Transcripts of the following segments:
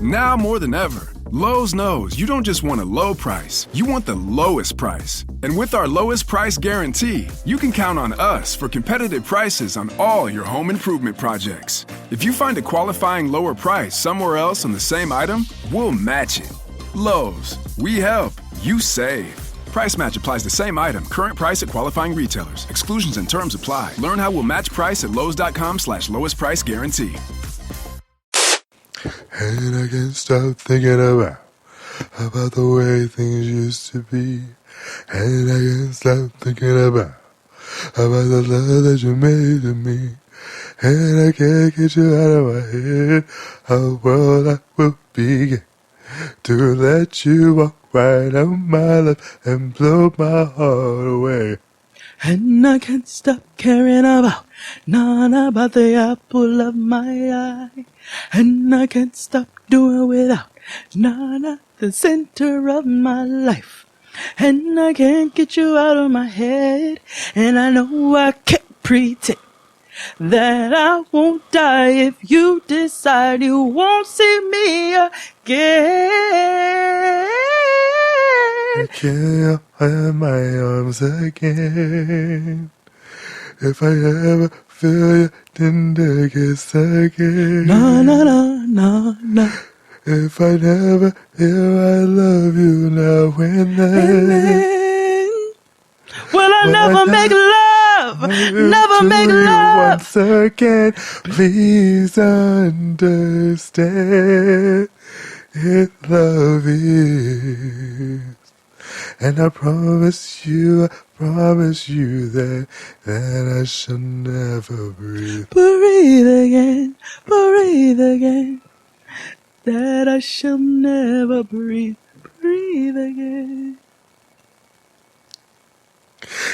Now more than ever, Lowe's knows you don't just want a low price, you want the lowest price. And with our lowest price guarantee, you can count on us for competitive prices on all your home improvement projects. If you find a qualifying lower price somewhere else on the same item, we'll match it. Lowe's, we help, you save. Price match applies the same item, current price at qualifying retailers. Exclusions and terms apply. Learn how we'll match price at lowes.com/lowest price guarantee. And I can't stop thinking about the way things used to be. And I can't stop thinking about the love that you made to me. And I can't get you out of my head. How world I will begin to let you walk right on my life and blow my heart away. And I can't stop caring about none about the apple of my eye. And I can't stop doing without none at the center of my life. And I can't get you out of my head. And I know I can't pretend that I won't die if you decide you won't see me again. I can't have my arms again. If I ever feel your tender kiss again. Na na na na na. If I never hear I love you now and then. Will I never make love? Never make love. Once again, please understand it love is. And I promise you that I shall never breathe. Breathe again, that I shall never breathe again.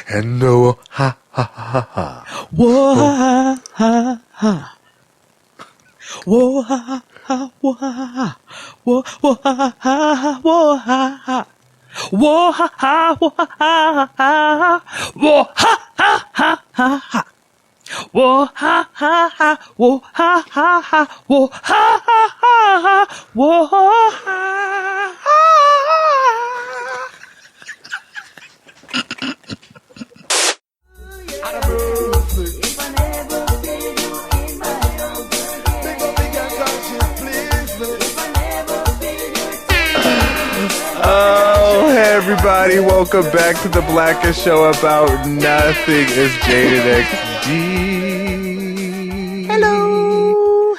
And no, ha ha ha ha. Whoa ha ha ha. Whoa ha ha, whoa ha ha. Whoa ha ha, whoa ha ha. Whoa ha ha, whoa ha ha. Whoa ha ha ha ha. Whoa ha ha ha, whoa ha ha ha, whoa ha ha ha, whoa ha ha. Oh, hey everybody, welcome back to the Blackest Show About Nothing. It's Jaden XD. Hello.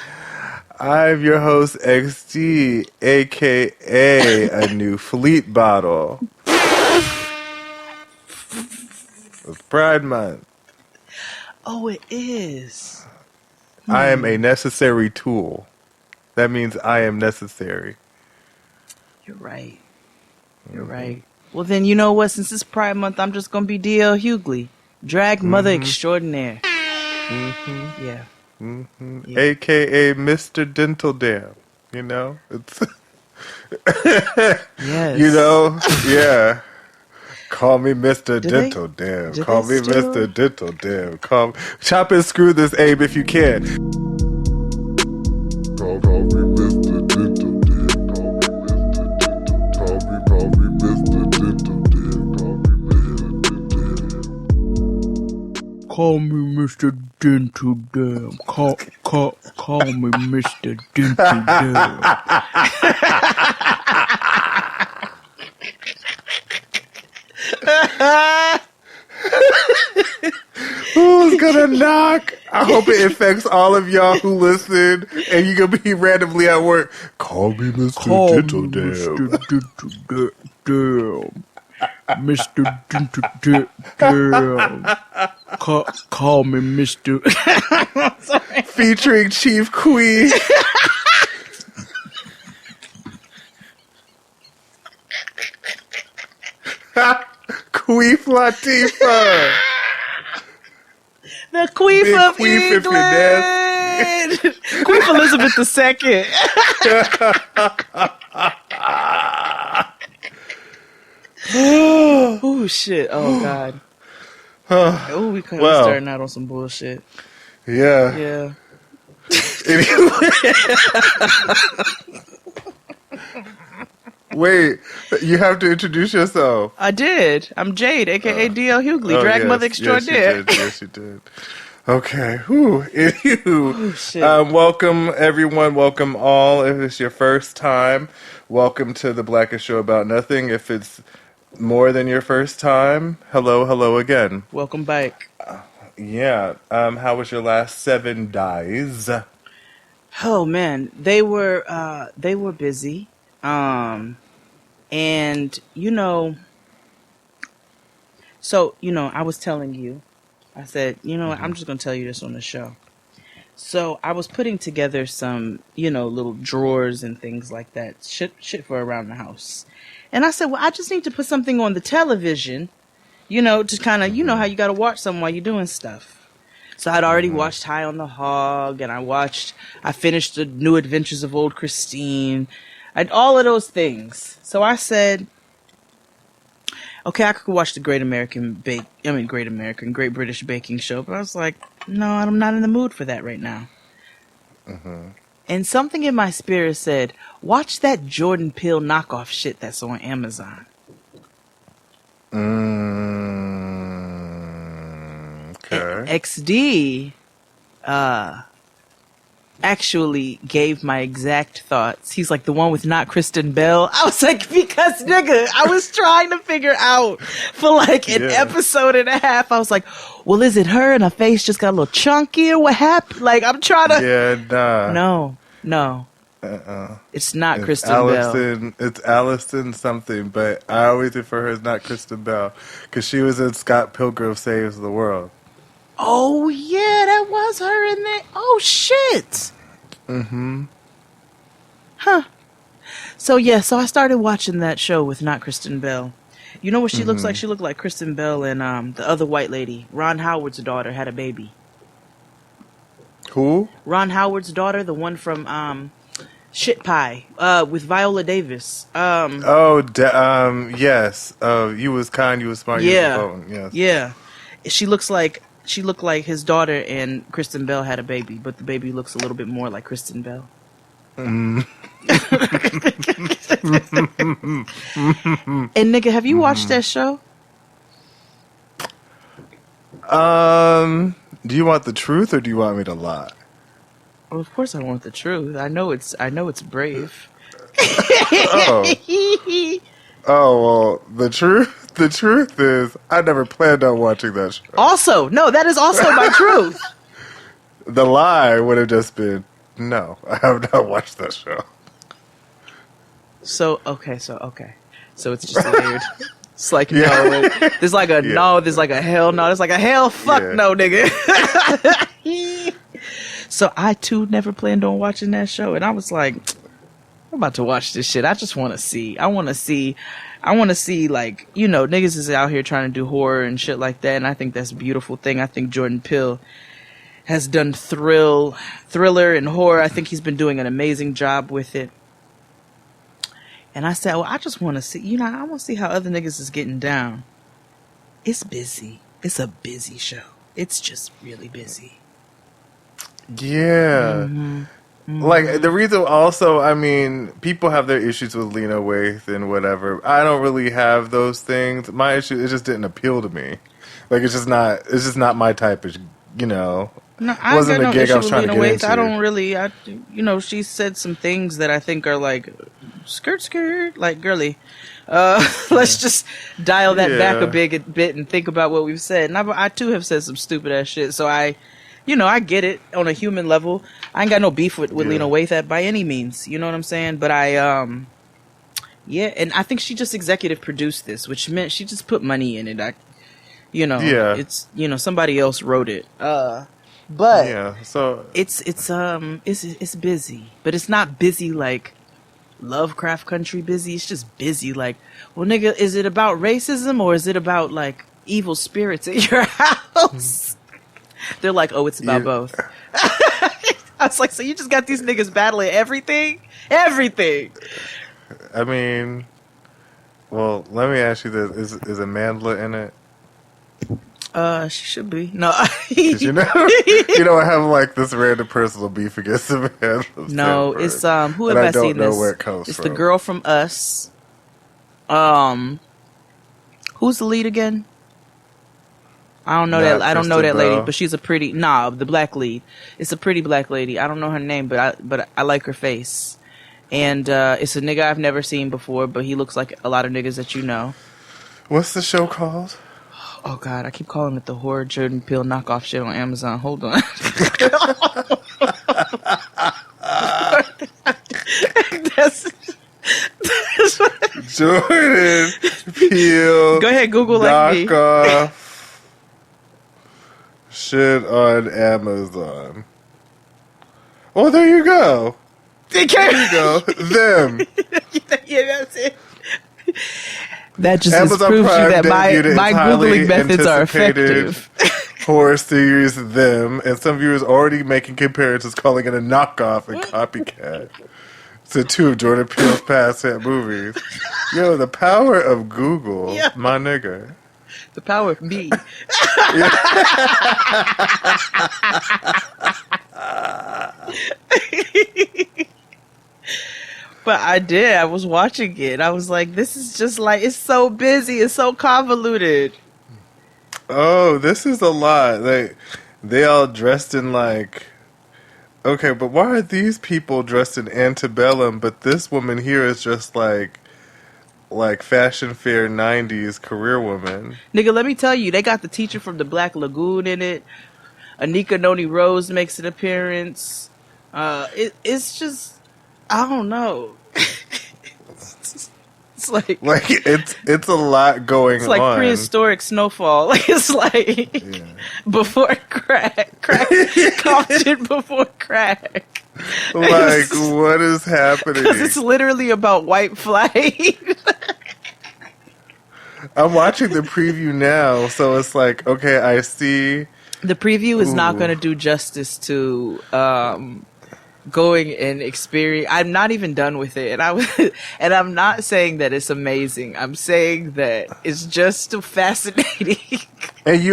I'm your host XD, aka a new Fleet bottle. It's Pride Month. Oh, it is. I am a necessary tool. That means I am necessary. You're right. You're right. Well, then, you know what? Since it's Pride Month, I'm just going to be D.L. Hughley. Drag mother extraordinaire. Yeah. Yeah. AKA Mr. Dental Dam. You know? It's Yes. You know? Yeah. Call me Mr. Dental Dam. do Call they me still- Mr. Dental Dam. Call Chop and screw this, Abe, if you can. Call me Mr. Dental Dam. Call me Mr. Dental Dam. Call me Mr. Dental Dam. Call me Mr. Dental Dam. Who's gonna knock? I hope it affects all of y'all who listen and you gonna be randomly at work. Call me Mr. Dental Dam. Mr. Dental Dam. Mr. Dental Dam. Call me Mr. Featuring Chief Queen. Queef Latifah. The Queef Big of Queef if you're England. Queef Elizabeth II. Oh shit! Oh god! Oh, we kind of Well. starting out on some bullshit. Yeah. Yeah. Anyway. Wait, you have to introduce yourself. I did. I'm Jade, aka DL Hughley, drag mother extraordinaire. Yes, you did. Okay. Whew. Oh, shit. Welcome, everyone. Welcome all. If it's your first time, welcome to the Blackest Show About Nothing. If it's more than your first time, hello again. Welcome back. Yeah. How was your last 7 days? Oh man, they were busy. And I was telling you, I said, I'm just going to tell you this on the show. So I was putting together some, little drawers and things like that, shit for around the house. And I said, well, I just need to put something on the television, to kind of, how you got to watch something while you're doing stuff. So I'd already watched High on the Hog, and I finished The New Adventures of Old Christine, and all of those things. So I said, okay, I could watch the Great British Baking Show, but I was like, no, I'm not in the mood for that right now. Mm-hmm. And something in my spirit said, watch that Jordan Peele knockoff shit that's on Amazon. Okay. XD actually gave my exact thoughts. He's like, the one with not Kristen Bell. I was like, because nigga, I was trying to figure out for like an episode and a half. I was like, well, is it her and her face just got a little chunky or what happened? Like, I'm trying to. Yeah, nah. No. It's not Kristen Bell. It's Allison something, but I always refer her as not Kristen Bell because she was in Scott Pilgrim Saves the World. Oh, yeah, that was her in there. Oh, shit. Mm-hmm. Huh. So I started watching that show with not Kristen Bell. You know what she looks like? She looked like Kristen Bell and the other white lady. Ron Howard's daughter had a baby. Who? Ron Howard's daughter, the one from Shit Pie, with Viola Davis. Yes. You was kind, you was smart, you was phone. Yes. Yeah. She looked like his daughter and Kristen Bell had a baby, but the baby looks a little bit more like Kristen Bell. And nigga, have you watched that show? Do you want the truth or do you want me to lie? Well, of course I want the truth. I know it's brave. Oh, well, the truth is I never planned on watching that show. Also, no, that is also my truth. The lie would have just been, no, I have not watched that show. So it's just weird. It's like, no, there's like a no, there's like a hell no, there's like a hell fuck no, nigga. So I too never planned on watching that show, and I was like, I'm about to watch this shit. I just want to see. I want to see like, niggas is out here trying to do horror and shit like that, and I think that's a beautiful thing. I think Jordan Peele has done thriller and horror. I think he's been doing an amazing job with it. And I said, well, I just want to see, I want to see how other niggas is getting down. It's busy. It's a busy show. It's just really busy. Yeah. Like, the reason also, I mean, people have their issues with Lena Waithe and whatever. I don't really have those things. My issue, it just didn't appeal to me. Like, it's just not my type of, No, it wasn't a gig I was trying to get into. I don't really, she said some things that I think are like, skirt, like girly. Let's just dial that back a bit and think about what we've said. And I too have said some stupid ass shit. So I get it on a human level. I ain't got no beef with Lena Waithe by any means. You know what I'm saying? But and I think she just executive produced this, which meant she just put money in it. It's somebody else wrote it. But so it's busy, but it's not busy like Lovecraft Country busy. It's just busy like, well, nigga, is it about racism or is it about like evil spirits in your house? They're like, oh, it's about both. I was like, so you just got these niggas battling everything? Everything. I mean, well, let me ask you this: is Amanda in it? She should be. No, I have like this random personal beef against Amanda. No, it's who have I seen this? Where it comes from. The girl from Us. Who's the lead again? I don't know Not that. I don't know Kristen that lady, Bell. but she's a pretty. Nah, the black lead. It's a pretty black lady. I don't know her name, but I like her face. And it's a nigga I've never seen before, but he looks like a lot of niggas that you know. What's the show called? Oh God, I keep calling it the horror Jordan Peele knockoff shit on Amazon. Hold on. that's Jordan Peele. Go ahead, Google like me. knockoff shit on Amazon. Oh, there you go. There you go. Them. Yeah, that's it. That just Amazon proves you Prime that debuted its my highly Googling methods are anticipated effective. horror series Them, and some viewers already making comparisons, calling it a knockoff and copycat to two of Jordan Peele's past hit movies. Yo, the power of Google, Yeah. my nigga. The power of me. But I did. I was watching it. I was like, this is just like, it's so busy. It's so convoluted. Oh, this is a lot. They all dressed in like... Okay, but why are these people dressed in antebellum, but this woman here is just like fashion fair 90s career woman? Nigga, let me tell you, they got the teacher from the Black Lagoon in it. Anika Noni Rose makes an appearance. It's just, I don't know. It's like it's a lot going on. it's like prehistoric Snowfall. Like it's like before crack Compton before crack. Like, what is happening? Because it's literally about white flight. I'm watching the preview now, so it's like, okay, I see. The preview is not Ooh. going to do justice to going and experience. I'm not even done with it, and I'm not saying that it's amazing. I'm saying that it's just fascinating. And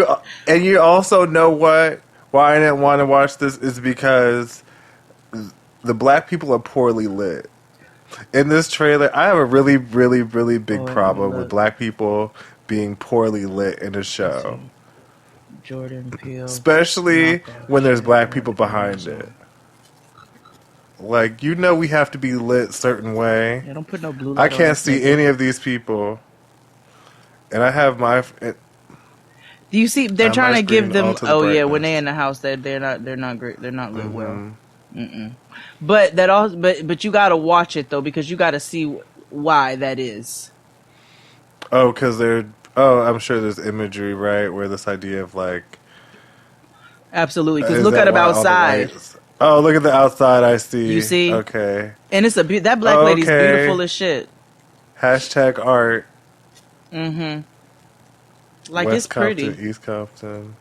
you also know what? Why I didn't want to watch this is because the black people are poorly lit. In this trailer, I have a really, really, really big problem with black people being poorly lit in a show. Jordan Peele. Especially when there's black people behind it. Like, we have to be lit a certain way. Yeah, don't put no blue light I on can't this see nigga. any of these people. And I have my... Do you see? They're On trying my to give screen, them. all to the Oh yeah, when brightness. they're in the house, they're not great. They're not lit well. But that also, but you gotta watch it though because you gotta see why that is. Oh, because they're... Oh, I'm sure there's imagery, right? Where this idea of, like... Absolutely, because is look that at them why all the outside, lights- Oh, look at the outside, I see. You see? Okay. and it's that black lady's Okay. beautiful as shit. Hashtag art. Like West it's pretty. Compton, East Compton.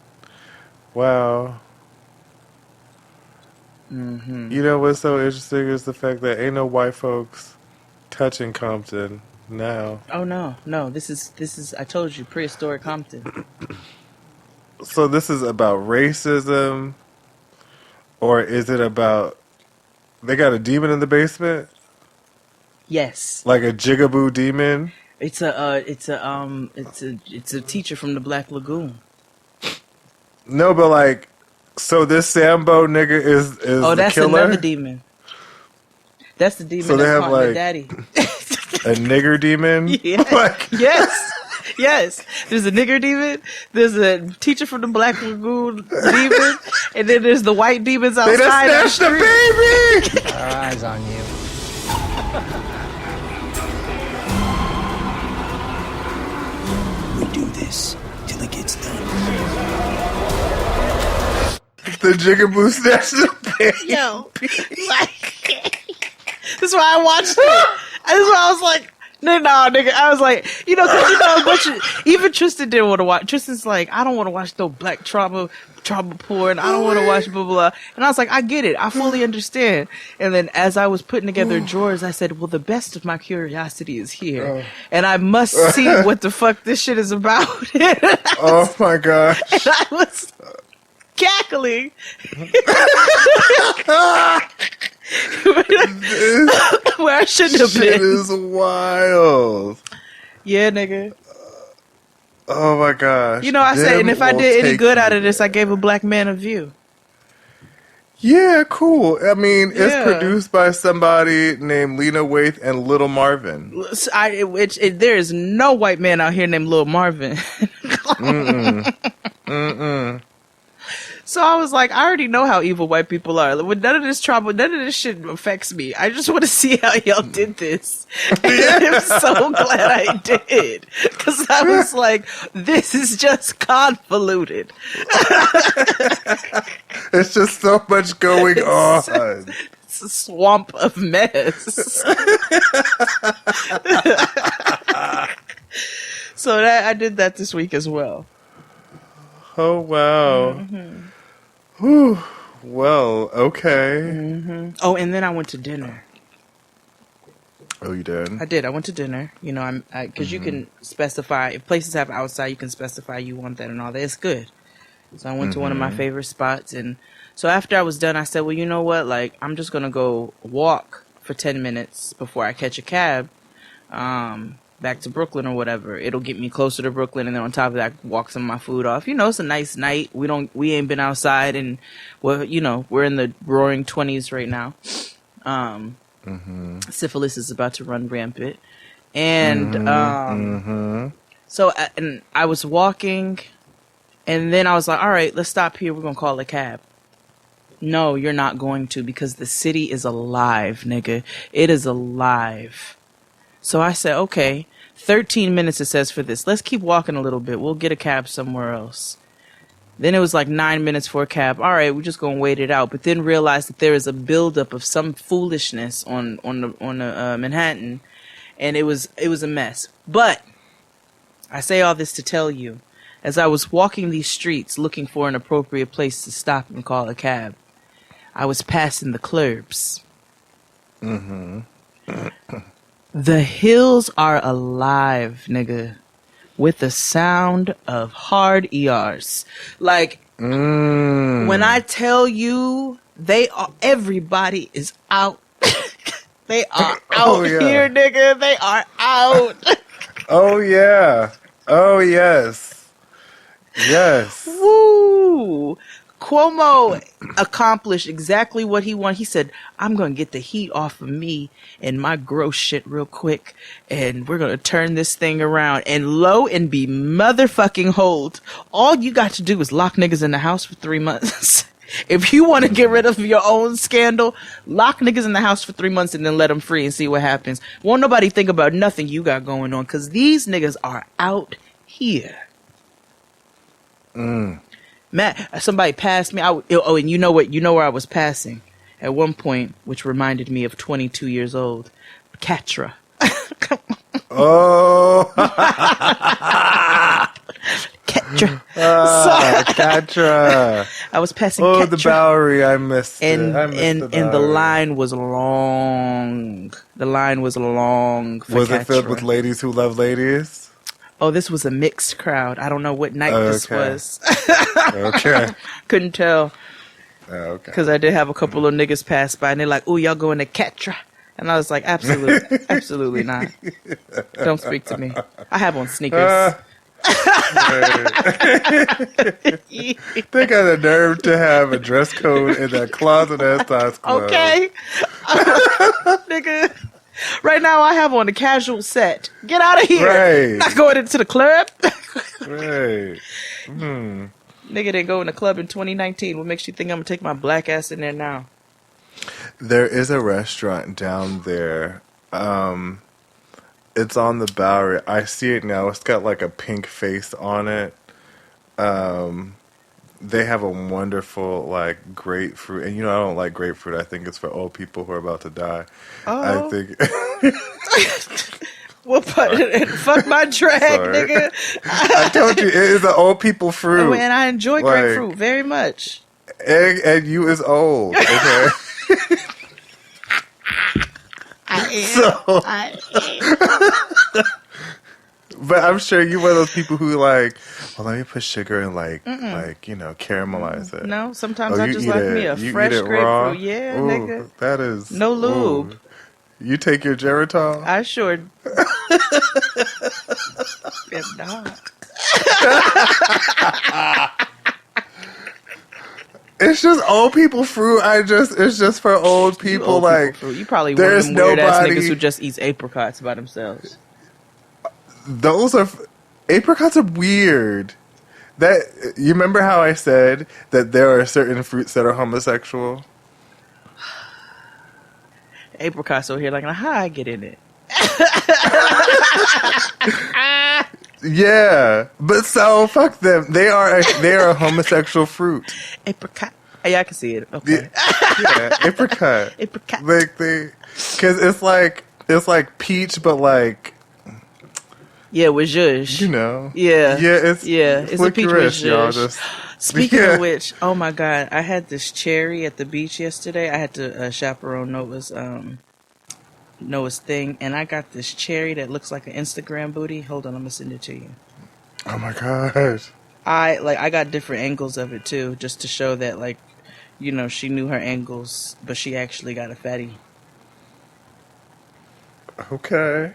Wow. You know what's so interesting is the fact that ain't no white folks touching Compton now. Oh no. This is. I told you, prehistoric Compton. So this is about racism, or is it about they got a demon in the basement, Yes, like a jigaboo demon? it's a teacher from the Black Lagoon. No, but like, so this Sambo nigga is Oh, the that's killer, another demon. That's the demon So they that's have, haunting like- the daddy. a nigger demon. Yeah. Like, Yes. There's a nigger demon. There's a teacher from the Black Lagoon demon, and then there's the white demons they outside. just snatched the baby. Our eyes on you. We do this till it gets done. The jigaboo snatched the baby. Yo, like, that's why I watched it. That's why I was like, no, nigga. I was like, because even Tristan didn't want to watch. Tristan's like, I don't want to watch no black trauma porn. I don't want to watch blah, blah, blah. And I was like, I get it. I fully understand. And then as I was putting together drawers, I said, well, the best of my curiosity is here. And I must see what the fuck this shit is about. Oh my gosh. And I was cackling. Where I shouldn't have Shit been. is wild. Yeah, nigga. Oh my gosh. You know, I said, and if I did any good out of this, this, I gave a black man a view. yeah, cool. I mean, Yeah. it's produced by somebody named Lena Waithe and Little Marvin. There is no white man out here named Lil Marvin. So I was like, I already know how evil white people are. With none of this trouble, none of this shit affects me. I just want to see how y'all did this. And I'm so glad I did. Because I was like, this is just convoluted. It's just so much going on. It's a swamp of mess. So I did that this week as well. Oh, wow. Whew. Well, okay. Oh, and then I went to dinner. Oh, you did? I did. I went to dinner. You know, because you can specify, if places have outside, you can specify you want that and all that. It's good. So I went to one of my favorite spots. And so after I was done, I said, well, you know what? Like, I'm just going to go walk for 10 minutes before I catch a cab back to Brooklyn or whatever. It'll get me closer to Brooklyn. And then on top of that, walk some of my food off. You know, it's a nice night. We ain't been outside. And, well, you know, we're in the roaring 20s right now. Syphilis is about to run rampant. And so and I was walking, and then I was like, all right, let's stop here. We're going to call a cab. No, you're not going to, because the city is alive, nigga. It is alive. So I said, okay, 13 minutes it says for this. Let's keep walking a little bit. We'll get a cab somewhere else. Then it was like 9 minutes for a cab. All right, we're just gonna wait it out. But then realized that there is a buildup of some foolishness on the Manhattan, and it was a mess. But I say all this to tell you, as I was walking these streets looking for an appropriate place to stop and call a cab, I was passing the clubs. The hills are alive, nigga, with the sound of hard ERs. Like, when I tell you, everybody is out. They are out here, nigga. They are out. Oh, yeah. Oh, yes. Yes. Woo! Cuomo accomplished exactly what he wanted. He said, I'm going to get the heat off of me and my gross shit real quick, and we're going to turn this thing around. And lo and be motherfucking hold. All you got to do is lock niggas in the house for 3 months. If you want to get rid of your own scandal, lock niggas in the house for 3 months and then let them free and see what happens. Won't nobody think about nothing you got going on, because these niggas are out here. Matt, somebody passed me. And you know what? You know where I was passing at one point, which reminded me of 22 years old. Catra. Oh. Catra. Catra. I was passing Catra. Catra. The Bowery. I missed it. And the line was long. The line was long for Was Catra. it filled with ladies who love ladies? Oh, this was a mixed crowd. I don't know what night this was. Okay. Couldn't tell. Okay. Because I did have a couple of niggas pass by, and they're like, "Ooh, y'all going to Catra?" And I was like, absolutely not. Don't speak to me. I have on sneakers. They got the nerve to have a dress code in that closet at Times Club. Okay. Nigga. Right now I have on a casual set. Get out of here. Right. Not going into the club. Right. Nigga didn't go in the club in 2019. What makes you think I'm going to take my black ass in there now? There is a restaurant down there. It's on the Bowery. I see it now. It's got like a pink face on it. They have a wonderful like grapefruit, and you know I don't like grapefruit. I think it's for old people who are about to die. Oh. I think. Well, fuck my drag, nigga. I told you it is an old people fruit, and I enjoy like, grapefruit very much. And you is old. Okay. I am. But I'm sure you're one of those people who like, well, let me put sugar and like caramelize it. No, sometimes I just like me a fresh grapefruit. raw? Yeah, Ooh, nigga. That is no lube. Ooh. You take your Geritol? I sure am not. It's just old people fruit. It's just for old people. Old like people fruit. You probably one of there's them weird ass nobody. niggas who just eats apricots by themselves. Those are apricots are weird. That you remember how I said that there are certain fruits that are homosexual? Apricots over here, like, how I get in it? Yeah, but so fuck them. They are a homosexual fruit. Apricot. Oh, yeah, I can see it. Okay. Yeah, apricot. Apricot. Like because it's like peach, but like with zhuzh. you know. Yeah. It's a peach with licorice, y'all. zhuzh. Just Speaking yeah. of which, oh my god, I had this cherry at the beach yesterday. I had to chaperone Noah's thing, and I got this cherry that looks like an Instagram booty. Hold on, I'm gonna send it to you. Oh my gosh. I got different angles of it too, just to show that, like, you know, she knew her angles, but she actually got a fatty. Okay.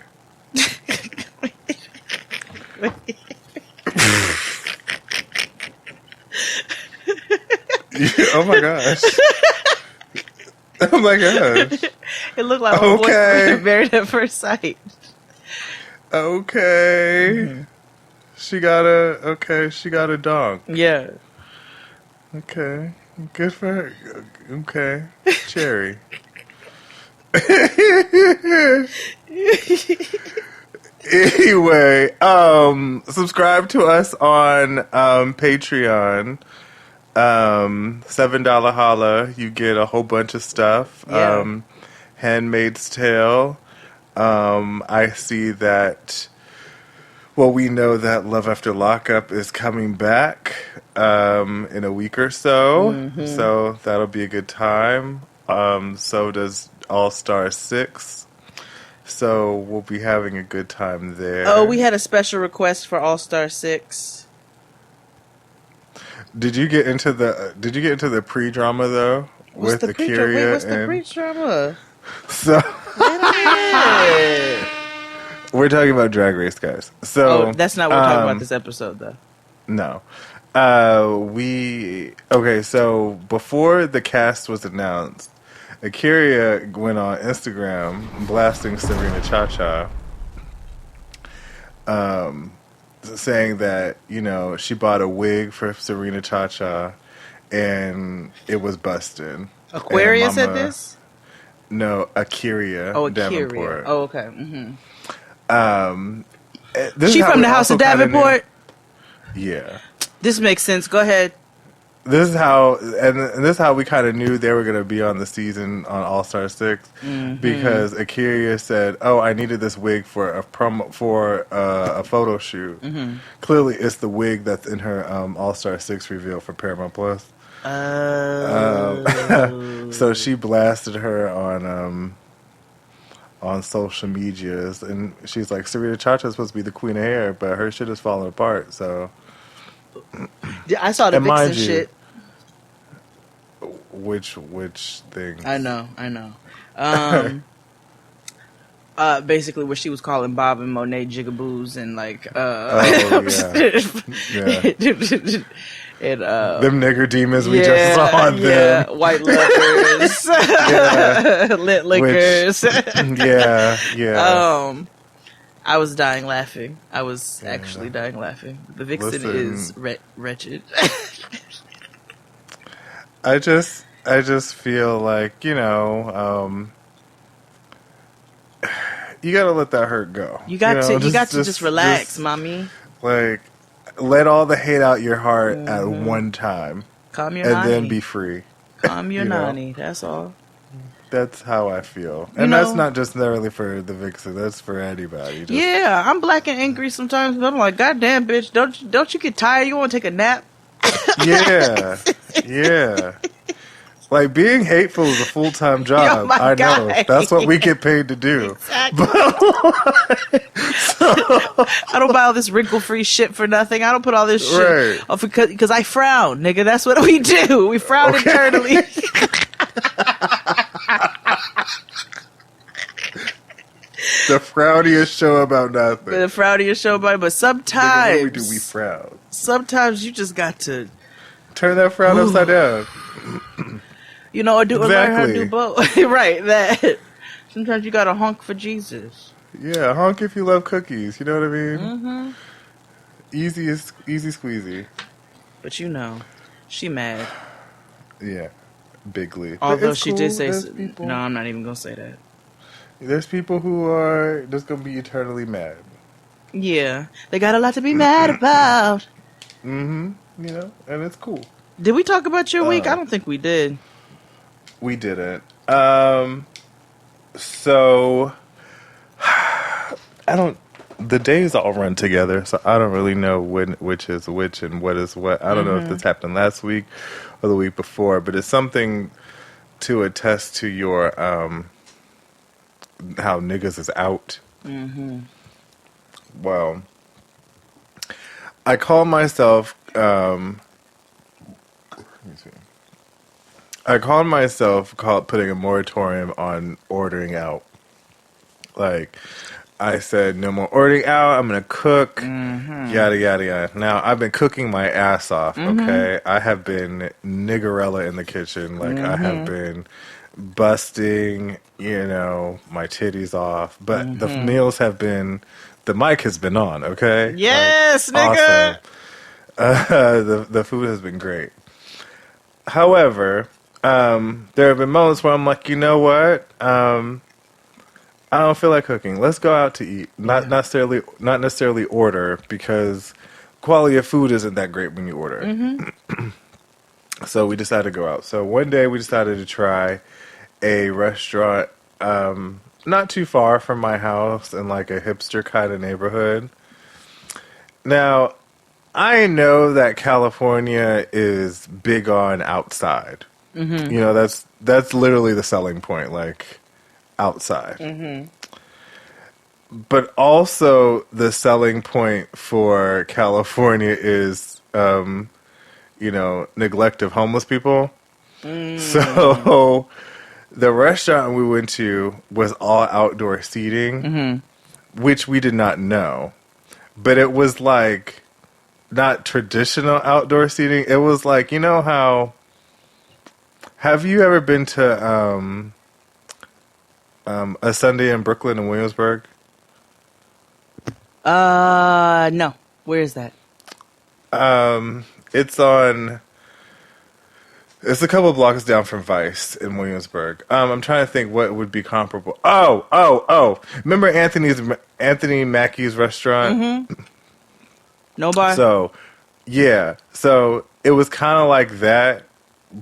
Oh my gosh. Oh my gosh. It looked like Okay. Married at First Sight. Okay. Mm-hmm. She got a dog. Yeah. Okay. Good for her. Okay. Cherry. Anyway, subscribe to us on Patreon. $7 holla. You get a whole bunch of stuff. Yeah. Handmaid's Tale. I see that. Well, we know that Love After Lockup is coming back in a week or so. Mm-hmm. So that'll be a good time. So does All-Star 6. So we'll be having a good time there. Oh, we had a special request for All-Star 6. Did you get into the pre-drama though? What's the pre-drama? Wait, what's the pre-drama? So we're talking about Drag Race, guys. So Oh, that's not what we're talking about this episode, though. No. So before the cast was announced, Akira went on Instagram blasting Serena Chacha, saying that, you know, she bought a wig for Serena Chacha and it was busted. Aquarius said this? No, Akira. Oh, Davenport. Akira. Oh, okay. Mm-hmm. She from the house of Davenport? Yeah. This makes sense. Go ahead. This is how we kind of knew they were going to be on the season on All-Star 6 because Akira said, "Oh, I needed this wig for a photo shoot." Mm-hmm. Clearly, it's the wig that's in her All-Star 6 reveal for Paramount Plus. So she blasted her on social medias, and she's like, "Serena Chacha is supposed to be the queen of hair, but her shit is falling apart." So. Yeah, I saw the Vixen shit. Which thing? I know. Basically, where she was calling Bob and Monet jigaboos and like. Yeah. And, them nigger demons we just saw on them. Yeah, white liquors, lit liquors. Yeah. I was dying laughing. I was actually dying laughing. The Vixen is wretched. I just feel like, you know, you gotta let that hurt go. You got to just relax, mommy. Like, let all the hate out your heart at one time. Calm your and nanny. then be free. Calm your nanny. That's all. That's how I feel. And that's not just necessarily for the Vixen. That's for anybody. Yeah, I'm black and angry sometimes, but I'm like, goddamn, bitch, don't you get tired? You want to take a nap? Yeah. Like, being hateful is a full-time job. I know. That's what we get paid to do. Exactly. I don't buy all this wrinkle-free shit for nothing. I don't put all this shit off because I frown, nigga. That's what we do. We frown internally. The frowniest show about nothing. The frowniest show about it, but Nigga, sometimes, what do we frown? sometimes you just got to, Turn that frown upside down. you know, or do learn how to Exactly. do both. Right, that. Sometimes you got to honk for Jesus. Yeah, honk if you love cookies. You know what I mean? Mm-hmm. Easy squeezy. But you know, she mad. Yeah, bigly. But Although it's she cool. did say, There's people- no, I'm not even going to say that. There's people who are just gonna be eternally mad. Yeah, they got a lot to be mad about. You know, and it's cool. Did we talk about your week? I don't think we did. We didn't. So I don't. The days all run together, so I don't really know which is which and what is what. I don't know if this happened last week or the week before, but it's something to attest to your how niggas is out. Well, I call myself. Let me see. I called myself putting a moratorium on ordering out. Like, I said, no more ordering out. I'm going to cook. Yada, yada, yada. Now, I've been cooking my ass off, okay? I have been niggerella in the kitchen. Like, I have been busting, you know, my titties off. But the meals have been, the mic has been on, okay? Yes, Like, nigga. awesome. The food has been great. However, there have been moments where I'm like, you know what? I don't feel like cooking. Let's go out to eat. Not necessarily order, because quality of food isn't that great when you order. So we decided to go out. So one day we decided to try a restaurant not too far from my house in like a hipster kind of neighborhood. Now, I know that California is big on outside. You know, that's literally the selling point, like outside. But also the selling point for California is, you know, neglect of homeless people. So the restaurant we went to was all outdoor seating, which we did not know. But it was like not traditional outdoor seating. It was like, you know how... Have you ever been to a Sunday in Brooklyn and Williamsburg? No. Where is that? It's a couple blocks down from Vice in Williamsburg. I'm trying to think what would be comparable. Oh! Remember Anthony Mackie's restaurant? Nobody. So, yeah. So it was kind of like that,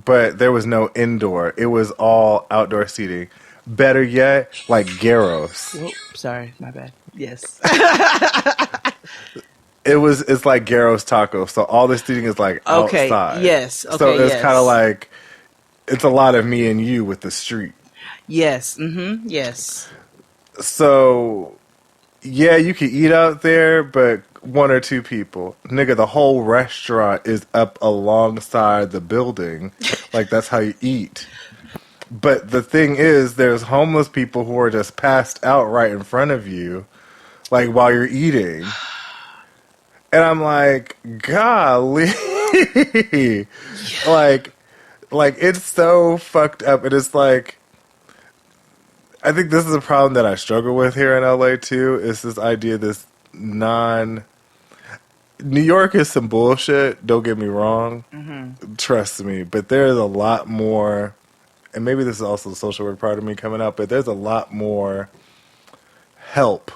but there was no indoor. It was all outdoor seating. Better yet, like gyros. Oh, sorry, my bad. Yes. It's like gyros tacos. So all the seating is like Okay, outside. yes, okay, So it's yes. kind of like, it's a lot of me and you with the street. Yes. Yes. So, yeah, you can eat out there, but one or two people. Nigga, the whole restaurant is up alongside the building. Like, that's how you eat. But the thing is, there's homeless people who are just passed out right in front of you, like, while you're eating. And I'm like, golly. Like, it's so fucked up. And it's like, I think this is a problem that I struggle with here in LA too, is this idea, this New York is some bullshit, don't get me wrong. Trust me. But there's a lot more, and maybe this is also the social work part of me coming out, but there's a lot more help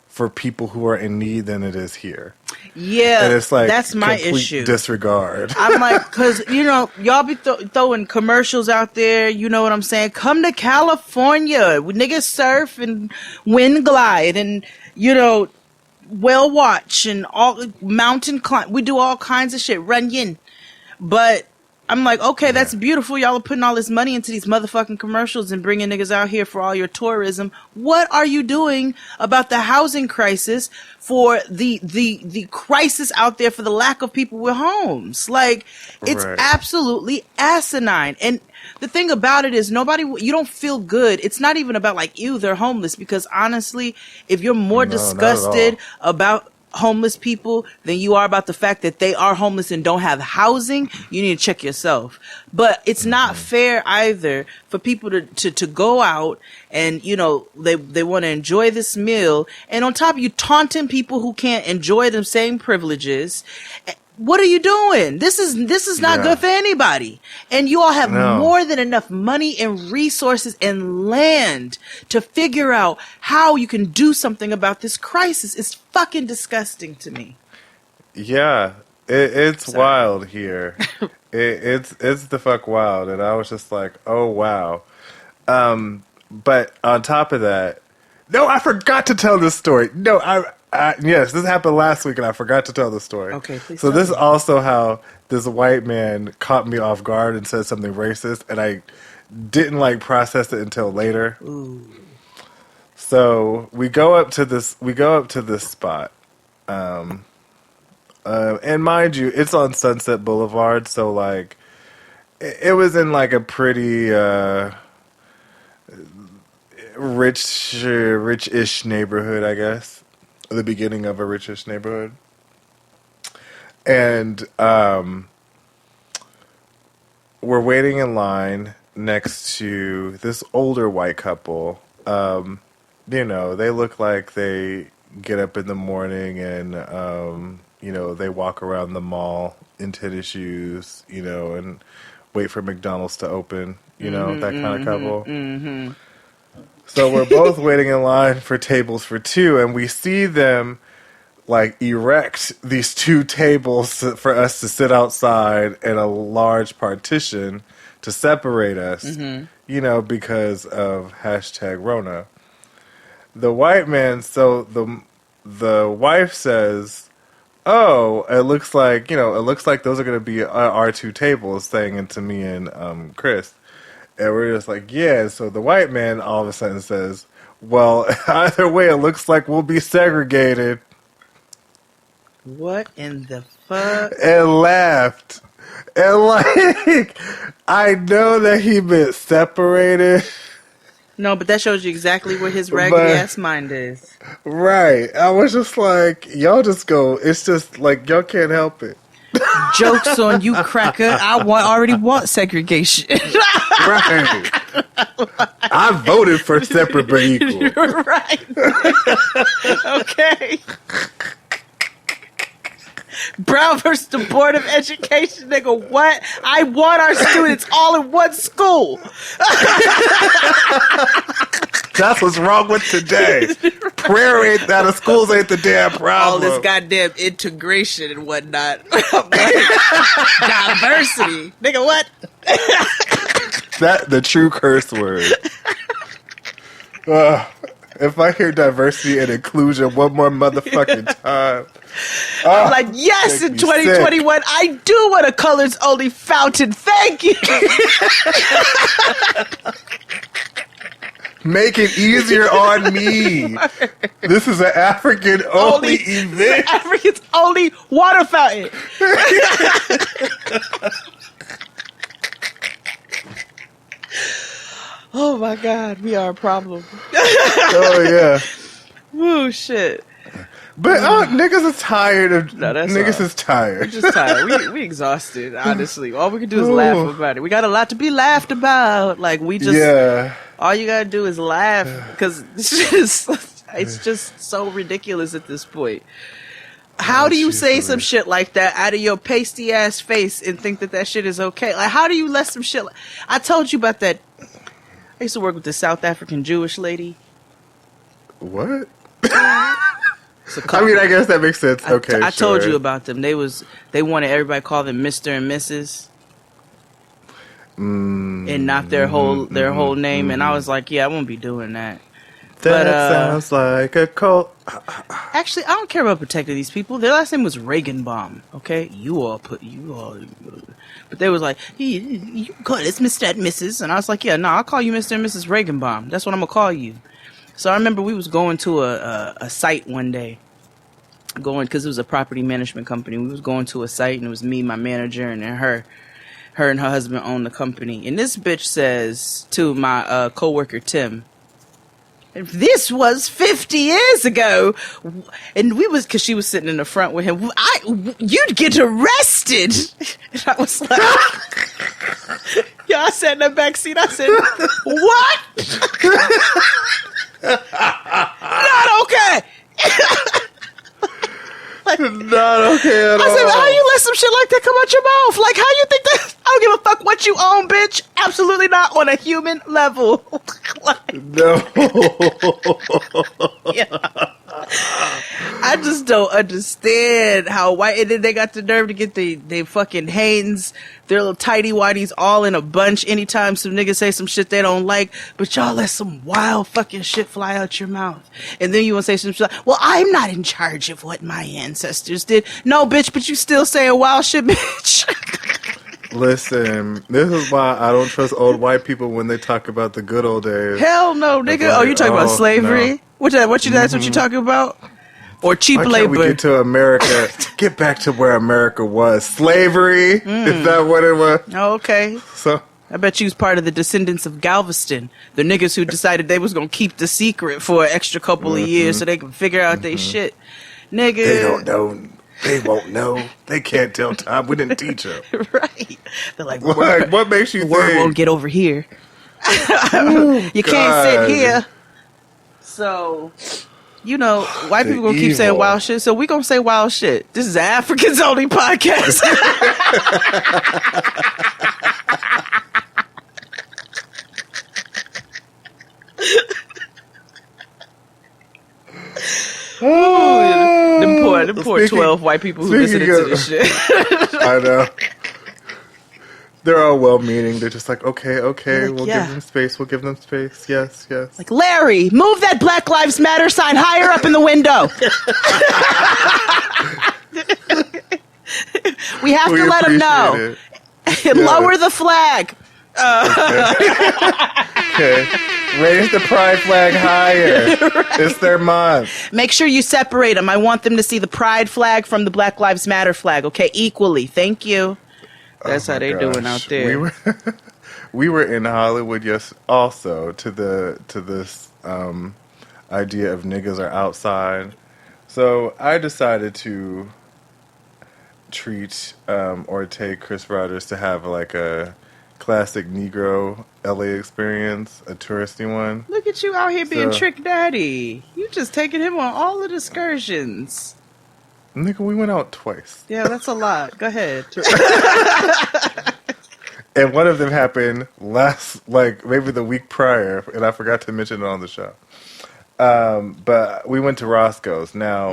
for people who are in need than it is here. Yeah, And it's like that's my complete issue. disregard. I'm like, because, you know, y'all be throwing commercials out there, you know what I'm saying? Come to California. Niggas surf and wind glide and, you know, whale watch and all mountain climb. We do all kinds of shit. Run yin. But I'm like, okay, that's beautiful. Y'all are putting all this money into these motherfucking commercials and bringing niggas out here for all your tourism. What are you doing about the housing crisis, for the crisis out there for the lack of people with homes? Like, it's absolutely asinine. And the thing about it is you don't feel good. It's not even about like, ew, they're homeless, because honestly, if you're more disgusted about homeless people than you are about the fact that they are homeless and don't have housing, you need to check yourself. But it's not fair either for people to go out and, you know, they want to enjoy this meal, and on top of you taunting people who can't enjoy the same privileges. What are you doing? This is not good for anybody. And you all have more than enough money and resources and land to figure out how you can do something about this crisis. It's fucking disgusting to me. Yeah, it's wild here. It's the fuck wild. And I was just like, oh, wow. But on top of that, no, I forgot to tell this story. No, yes, this happened last week, and I forgot to tell the story. Okay, please. So this is also how this white man caught me off guard and said something racist, and I didn't like process it until later. Ooh. So we go up to this spot, and mind you, it's on Sunset Boulevard, so like it was in like a pretty rich-ish neighborhood, I guess. The beginning of a richish neighborhood. And we're waiting in line next to this older white couple. You know, they look like they get up in the morning and, you know, they walk around the mall in tennis shoes, you know, and wait for McDonald's to open, you know, that kind of couple. Mm-hmm. So we're both waiting in line for tables for two, and we see them like erect these two tables for us to sit outside and a large partition to separate us, you know, because of #Rona. The white man, so the wife says, oh, it looks like those are going to be our two tables, saying it to me and Chris. And we're just like, yeah. So the white man all of a sudden says, well, either way, it looks like we'll be segregated. What in the fuck? And laughed. And like, I know that he meant separated. No, but that shows you exactly where his raggedy ass mind is. Right. I was just like, y'all just go. It's just like, y'all can't help it. Joke's on you, cracker. I already want segregation. Right. I voted for separate but equal. You're right. Okay. Brown versus the Board of Education, nigga. What? I want our students all in one school. That's what's wrong with today. Prayer ain't that, the schools ain't the damn problem. All this goddamn integration and whatnot. Diversity. Nigga, what? That the true curse word. If I hear diversity and inclusion one more motherfucking time. I'm like, yes, in 2021, sick. I do want a colors only fountain. Thank you. Make it easier on me. This is an African only event. Africans only water fountain. Oh my God, we are a problem. Oh yeah. Woo, shit. But niggas are tired of niggas is tired. We're just tired. We exhausted, honestly. All we can do is laugh about it. We got a lot to be laughed about. Like we just all you gotta do is laugh because it's just so ridiculous at this point. How do you say some shit like that out of your pasty ass face and think that shit is okay? Like how do you let some shit I told you about that. I used to work with the South African Jewish lady. What? I mean, I guess that makes sense. Okay, I told you about them. They wanted everybody to call them Mr. and Mrs. And not their whole name. And I was like, yeah, I won't be doing that. That sounds like a cult. Actually, I don't care about protecting these people. Their last name was Reaganbaum. Okay, but they was like, you call this Mr. and Mrs. And I was like, yeah, no, I'll call you Mr. and Mrs. Reaganbaum. That's what I'm gonna call you. So I remember we was going to a site one day, because it was a property management company. We was going to a site, and it was me, my manager, and then her and her husband owned the company. And this bitch says to my coworker Tim, if this was 50 years ago, and because she was sitting in the front with him, you'd get arrested. And I was like, I sat in the back seat. I said, what? Not okay. Not okay at all. I said, how you let some shit like that come out your mouth? Like, how you think that? I don't give a fuck what you own, bitch. Absolutely not on a human level. No. Yeah. I just don't understand how white, and then they got the nerve to get they fucking Hanes, their little tighty whities all in a bunch anytime some niggas say some shit they don't like, but y'all let some wild fucking shit fly out your mouth. And then you want to say some shit like, well, I'm not in charge of what my ancestors did. No, bitch, but you still saying wild shit, bitch. Listen, this is why I don't trust old white people when they talk about the good old days. Hell no, nigga. Like, oh, you talking about slavery? No. That's what you talking about? Or cheap Why labor? can't we get to America? Get back to where America was. Slavery? Is that what it was? Oh, okay. So I bet you was part of the descendants of Galveston, the niggas who decided they was gonna keep the secret for an extra couple of years so they could figure out they shit. Nigga. they don't know. They won't know. They can't tell time. We didn't teach them. Right. They're like, What makes you word think? won't get over here. You can't God. sit here. So, white people gonna keep evil. saying wild shit, so we gonna say wild shit. This is an Africans Only podcast. Them poor 12 white people who listening to this shit. I know. They're all well-meaning. They're just like, okay, Like, we'll yeah. give them space. Yes. Like, Larry, move that Black Lives Matter sign higher up in the window. We have to let them know. Lower the flag. Okay. Raise the pride flag higher. Right. It's their month. Make sure you separate them. I want them to see the pride flag from the Black Lives Matter flag, okay? Equally. Thank you. That's how they doing out there. We were in Hollywood also to this idea of niggas are outside. So I decided to treat or take Chris Rogers to have like a classic Negro LA experience, a touristy one. Look at you out here being Trick Daddy. You just taking him on all the excursions. Nigga, we went out twice. Yeah, that's a lot. Go ahead. And one of them happened maybe the week prior, and I forgot to mention it on the show. But we went to Roscoe's. Now,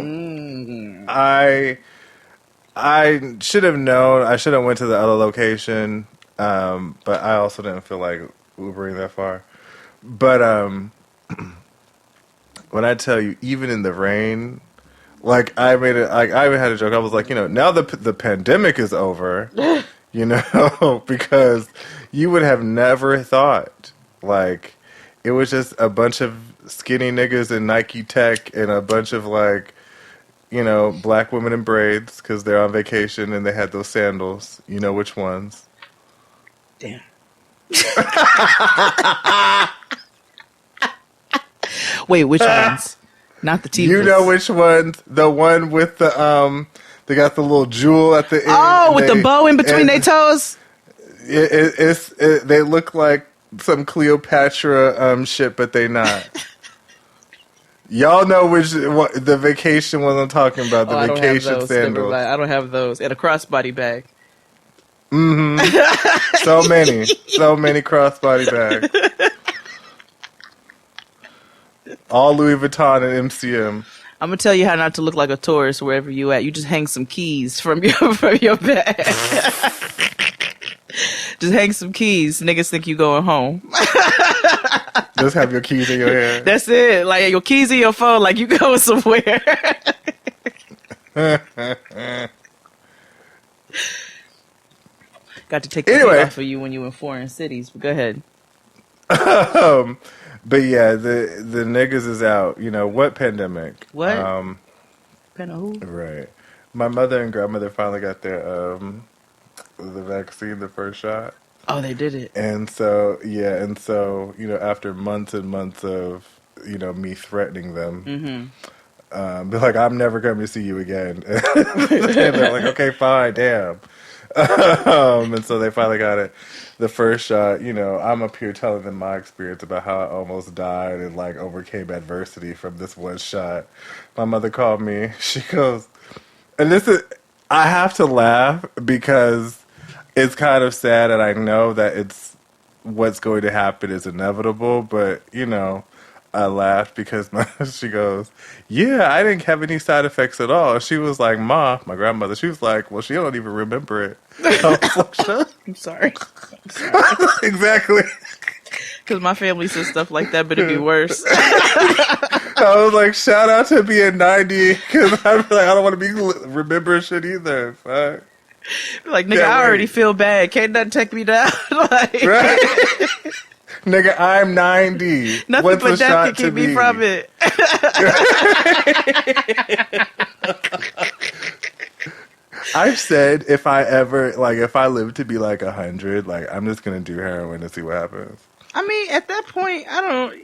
I should have known. I should have went to the other location, but I also didn't feel like Ubering that far. But when I tell you, even in the rain, like I made it. Like I even had a joke. I was like, now the pandemic is over. Because you would have never thought, like, it was just a bunch of skinny niggas in Nike Tech and a bunch of, like, black women in braids because they're on vacation and they had those sandals. You know which ones. Damn. Wait, which ones? Not the Tivas. You know which ones? The one with the, they got the little jewel at the end. Oh, with the bow in between their toes? They look like some Cleopatra shit, but they not. Y'all know the vacation one I'm talking about. The vacation sandals. I don't have those. And a crossbody bag. Mm-hmm. So many crossbody bags. All Louis Vuitton and MCM. I'm gonna tell you how not to look like a tourist wherever you at. You just hang some keys from your bag. Just hang some keys. Niggas think you going home. Just have your keys in your hand. That's it. Like your keys in your phone, like you going somewhere. Got to take the heat off of you when you in foreign cities. But go ahead. But yeah, the niggas is out. You know what pandemic? What? Depend on who? Right. My mother and grandmother finally got their the vaccine, the first shot. Oh, they did it. And so you know, after months and months of me threatening them, they're like, "I'm never coming to see you again." And they're like, "Okay, fine, damn." And so they finally got it. The first shot, I'm up here telling them my experience about how I almost died and like overcame adversity from this one shot. My mother called me. She goes, and I have to laugh because it's kind of sad, and I know that it's what's going to happen is inevitable, but I laughed because she goes, "Yeah, I didn't have any side effects at all." She was like, "Ma," my grandmother, she was like, "Well, she don't even remember it." I was like, "Shut." I'm sorry. Exactly. Because my family says stuff like that, but it'd be worse. I was like, shout out to being 90, because I feel like I don't want to be remembering shit either. Fuck. Like, nigga, I already feel bad. Can't nothing take me down. Like, right? Nigga, I'm 90. Nothing What's but the death shot can keep to me be? from it. I've said if I live to be like 100, like I'm just gonna do heroin and see what happens. I mean, at that point, I don't.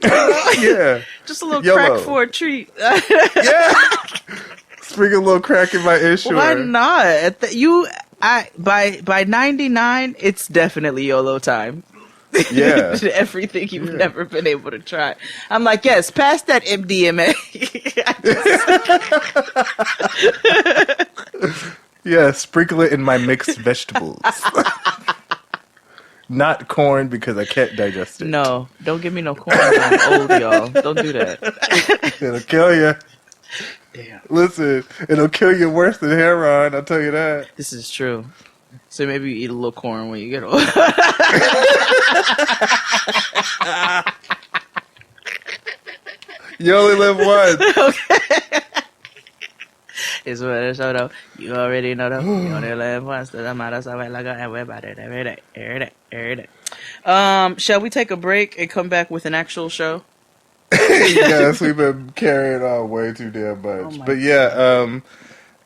Yeah, just a little YOLO. crack for a treat. Yeah, sprinkle a little crack in my issue. Why not? By 99, it's definitely YOLO time. Yeah, everything you've never been able to try. I'm like, yes, pass that MDMA. Yeah, sprinkle it in my mixed vegetables. Not corn because I can't digest it. No, don't give me no corn. I'm old, y'all. Don't do that. It'll kill you. Damn. Listen, it'll kill you worse than heroin, I'll tell you that. This is true. So maybe you eat a little corn when you get old. You only live once. Okay. It's what it's so though. You already know though. You only live once. So I'm out of like everybody every day. Shall we take a break and come back with an actual show? Yes, we've been carrying on way too damn much. But yeah,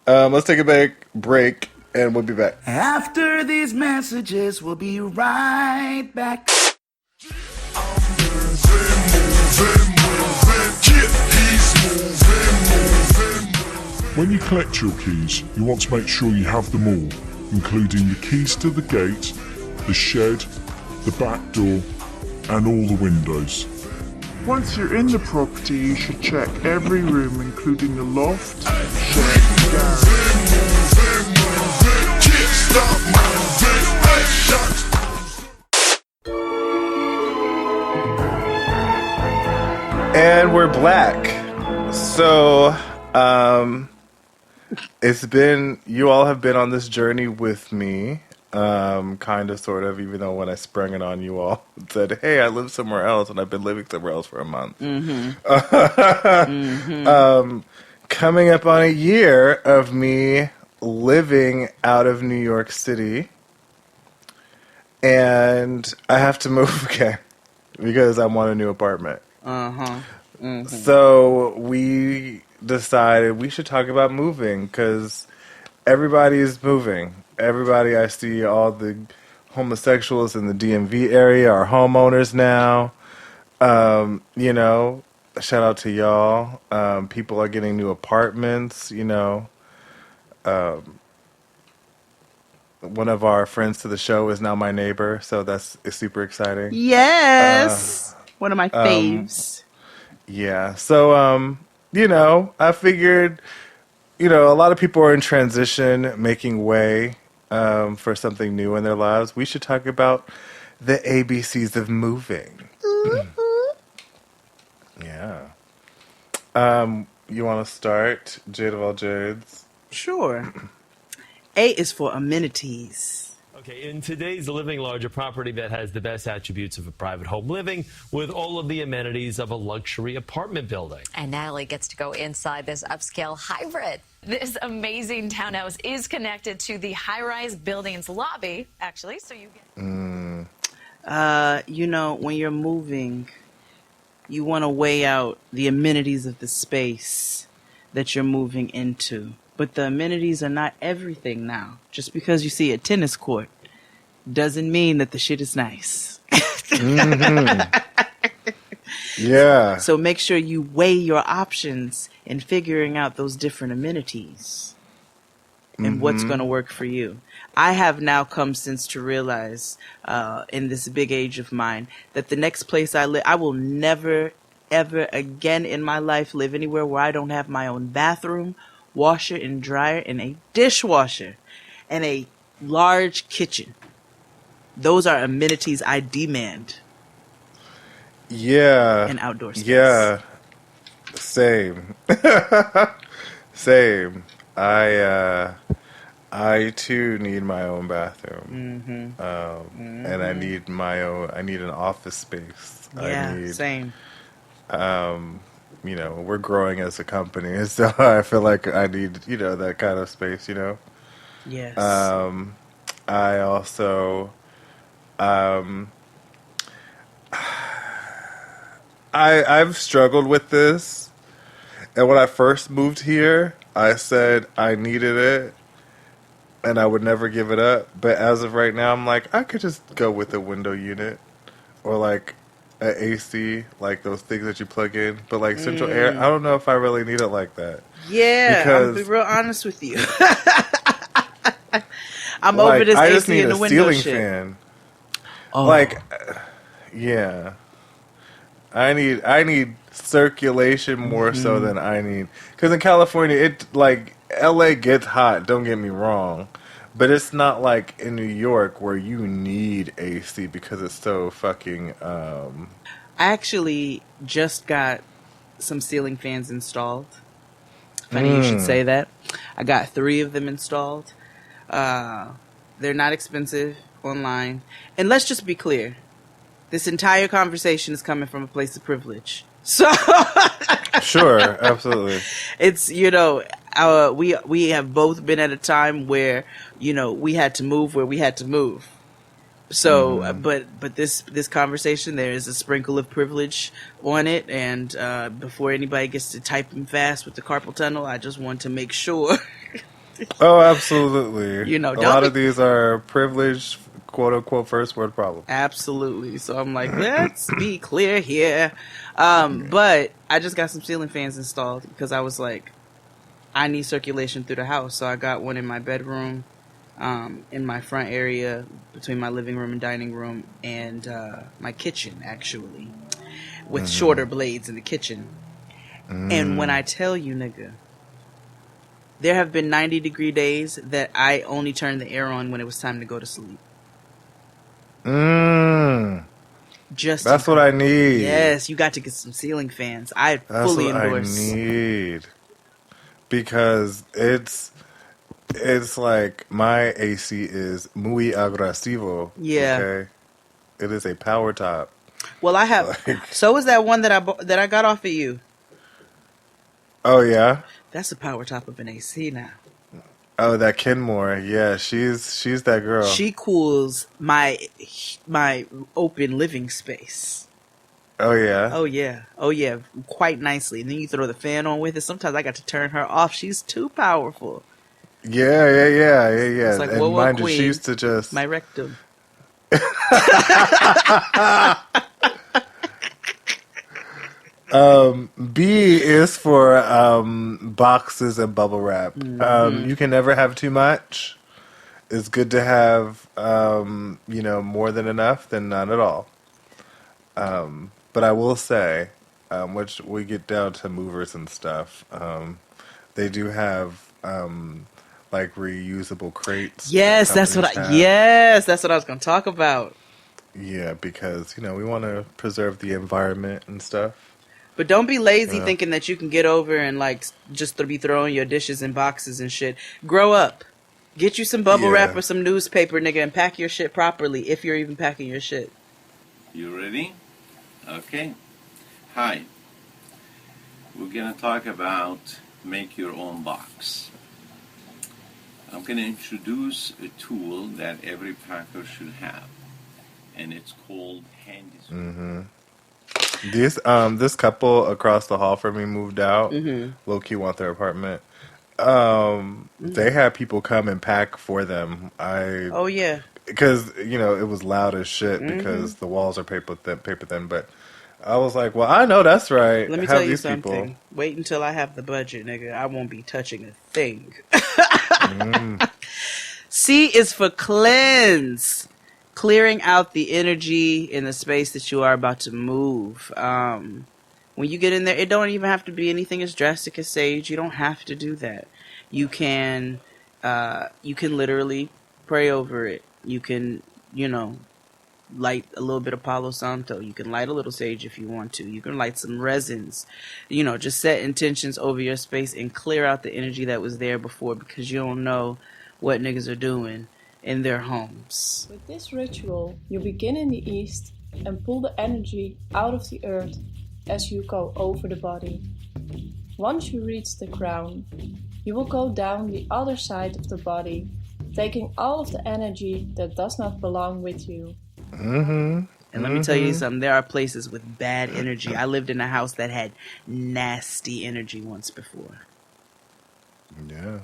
let's take a break and we'll be back. After these messages, we'll be right back. When you collect your keys, you want to make sure you have them all, including the keys to the gate, the shed, the back door, and all the windows. Once you're in the property, you should check every room, including the loft, shed, and garage. And we're black. So, you all have been on this journey with me, kind of, sort of, even though when I sprung it on you all, said, hey, I live somewhere else, and I've been living somewhere else for a month. Coming up on a year of me living out of New York City, and I have to move again, because I want a new apartment. So we decided we should talk about moving, because everybody is moving. Everybody I see, all the homosexuals in the DMV area are homeowners now. Shout out to y'all. People are getting new apartments, one of our friends to the show is now my neighbor, so it's super exciting. Yes. One of my faves. Yeah. So, I figured, a lot of people are in transition, making way for something new in their lives. We should talk about the ABCs of moving. Yeah. You want to start, Jade of all Jades? Sure. A is for amenities. Okay, in today's living large, a property that has the best attributes of a private home living with all of the amenities of a luxury apartment building. And Natalie gets to go inside this upscale hybrid. This amazing townhouse is connected to the high-rise building's lobby, actually, so you get... You know, when you're moving, you want to weigh out the amenities of the space that you're moving into. But the amenities are not everything now. Just because you see a tennis court doesn't mean that the shit is nice. Yeah. So make sure you weigh your options in figuring out those different amenities and what's going to work for you. I have now come since to realize in this big age of mine that the next place I live, I will never, ever again in my life live anywhere where I don't have my own bathroom, washer and dryer, and a dishwasher, and a large kitchen. Those are amenities I demand. Yeah. An outdoor space. Yeah. Same. Same. I too need my own bathroom. And I need I need an office space. Yeah, same. You know, we're growing as a company, so I feel like I need, that kind of space, Yes. I also, I've struggled with this, and when I first moved here, I said I needed it, and I would never give it up, but as of right now, I'm like, I could just go with a window unit, or like an AC, like those things that you plug in, but like central air, I don't know if I really need it like that. Yeah, because, I'll be real honest with you. I'm over this I just AC need in the a window ceiling shit. fan. Oh. Yeah. I need circulation more so than I need, because in California, LA gets hot. Don't get me wrong, but it's not like in New York where you need AC because it's so fucking. I actually just got some ceiling fans installed. Funny you should say that. I got 3 of them installed. They're not expensive online. And let's just be clear. This entire conversation is coming from a place of privilege. So Sure, absolutely. It's, we have both been at a time where, we had to move where we had to move. So, but this conversation, there is a sprinkle of privilege on it. And before anybody gets to typing fast with the carpal tunnel, I just want to make sure. Oh, absolutely. A lot of these are privileged, quote unquote, first world problems. Absolutely. So I'm like, let's be clear here. But I just got some ceiling fans installed because I was like, I need circulation through the house. So I got one in my bedroom, in my front area between my living room and dining room, and my kitchen, actually, with shorter blades in the kitchen. And when I tell you, nigga, there have been 90-degree days that I only turned the air on when it was time to go to sleep. That's what I need. Yes, you got to get some ceiling fans. I fully endorse. That's what I need. Because it's like my AC is muy agresivo. Yeah. Okay? It is a power top. Well, I have. So is that one that I got off of you. Oh, yeah? That's a power top of an AC now. Oh, that Kenmore. Yeah, she's that girl. She cools my open living space. Oh, yeah? Oh, yeah. Oh, yeah. Quite nicely. And then you throw the fan on with it. Sometimes I got to turn her off. She's too powerful. Yeah. It's like, and whoa, mind you, queen, she used to just... my rectum. B is for boxes and bubble wrap. You can never have too much. It's good to have more than enough than none at all. But I will say, which we get down to movers and stuff, they do have like reusable crates. Yes, that's what I was going to talk about. Yeah, because we want to preserve the environment and stuff. But don't be lazy thinking that you can get over and like just be throwing your dishes in boxes and shit. Grow up. Get you some bubble wrap Yeah. or some newspaper, nigga, and pack your shit properly if you're even packing your shit. You ready? Okay. Hi. We're gonna talk about make your own box. I'm gonna introduce a tool that every packer should have, and it's called Handy. This couple across the hall from me moved out. Mm-hmm. Low key want their apartment. They had people come and pack for them. Oh yeah. Because it was loud as shit because the walls are paper thin. But I was like, well, I know that's right. Let me Have tell you these something. people. Wait until I have the budget, nigga. I won't be touching a thing. C is for cleanse. Clearing out the energy in the space that you are about to move. When you get in there, it don't even have to be anything as drastic as sage. You don't have to do that. You can literally pray over it. You can, light a little bit of Palo Santo. You can light a little sage if you want to. You can light some resins. Just set intentions over your space and clear out the energy that was there before, because you don't know what niggas are doing in their homes. With this ritual, you begin in the east and pull the energy out of the earth as you go over the body. Once you reach the crown, you will go down the other side of the body, taking all of the energy that does not belong with you. And let me tell you something, there are places with bad energy. I lived in a house that had nasty energy once before. Yeah.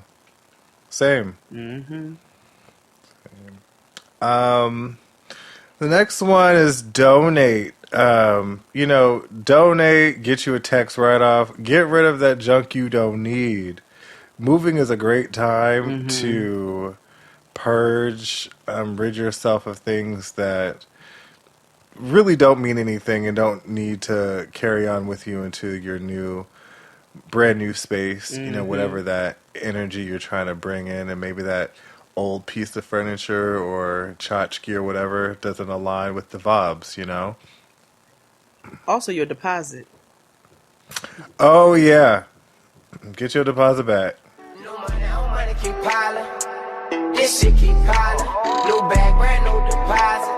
Same. The next one is donate. Donate, get you a tax write-off, get rid of that junk you don't need. Moving is a great time to purge, rid yourself of things that really don't mean anything and don't need to carry on with you into your brand new space, whatever that energy you're trying to bring in, and maybe that old piece of furniture or tchotchke or whatever doesn't align with the vibes, Also, your deposit. Oh, yeah. Get your deposit back. Keep piling. This shit keep piling. New bag, brand new deposit.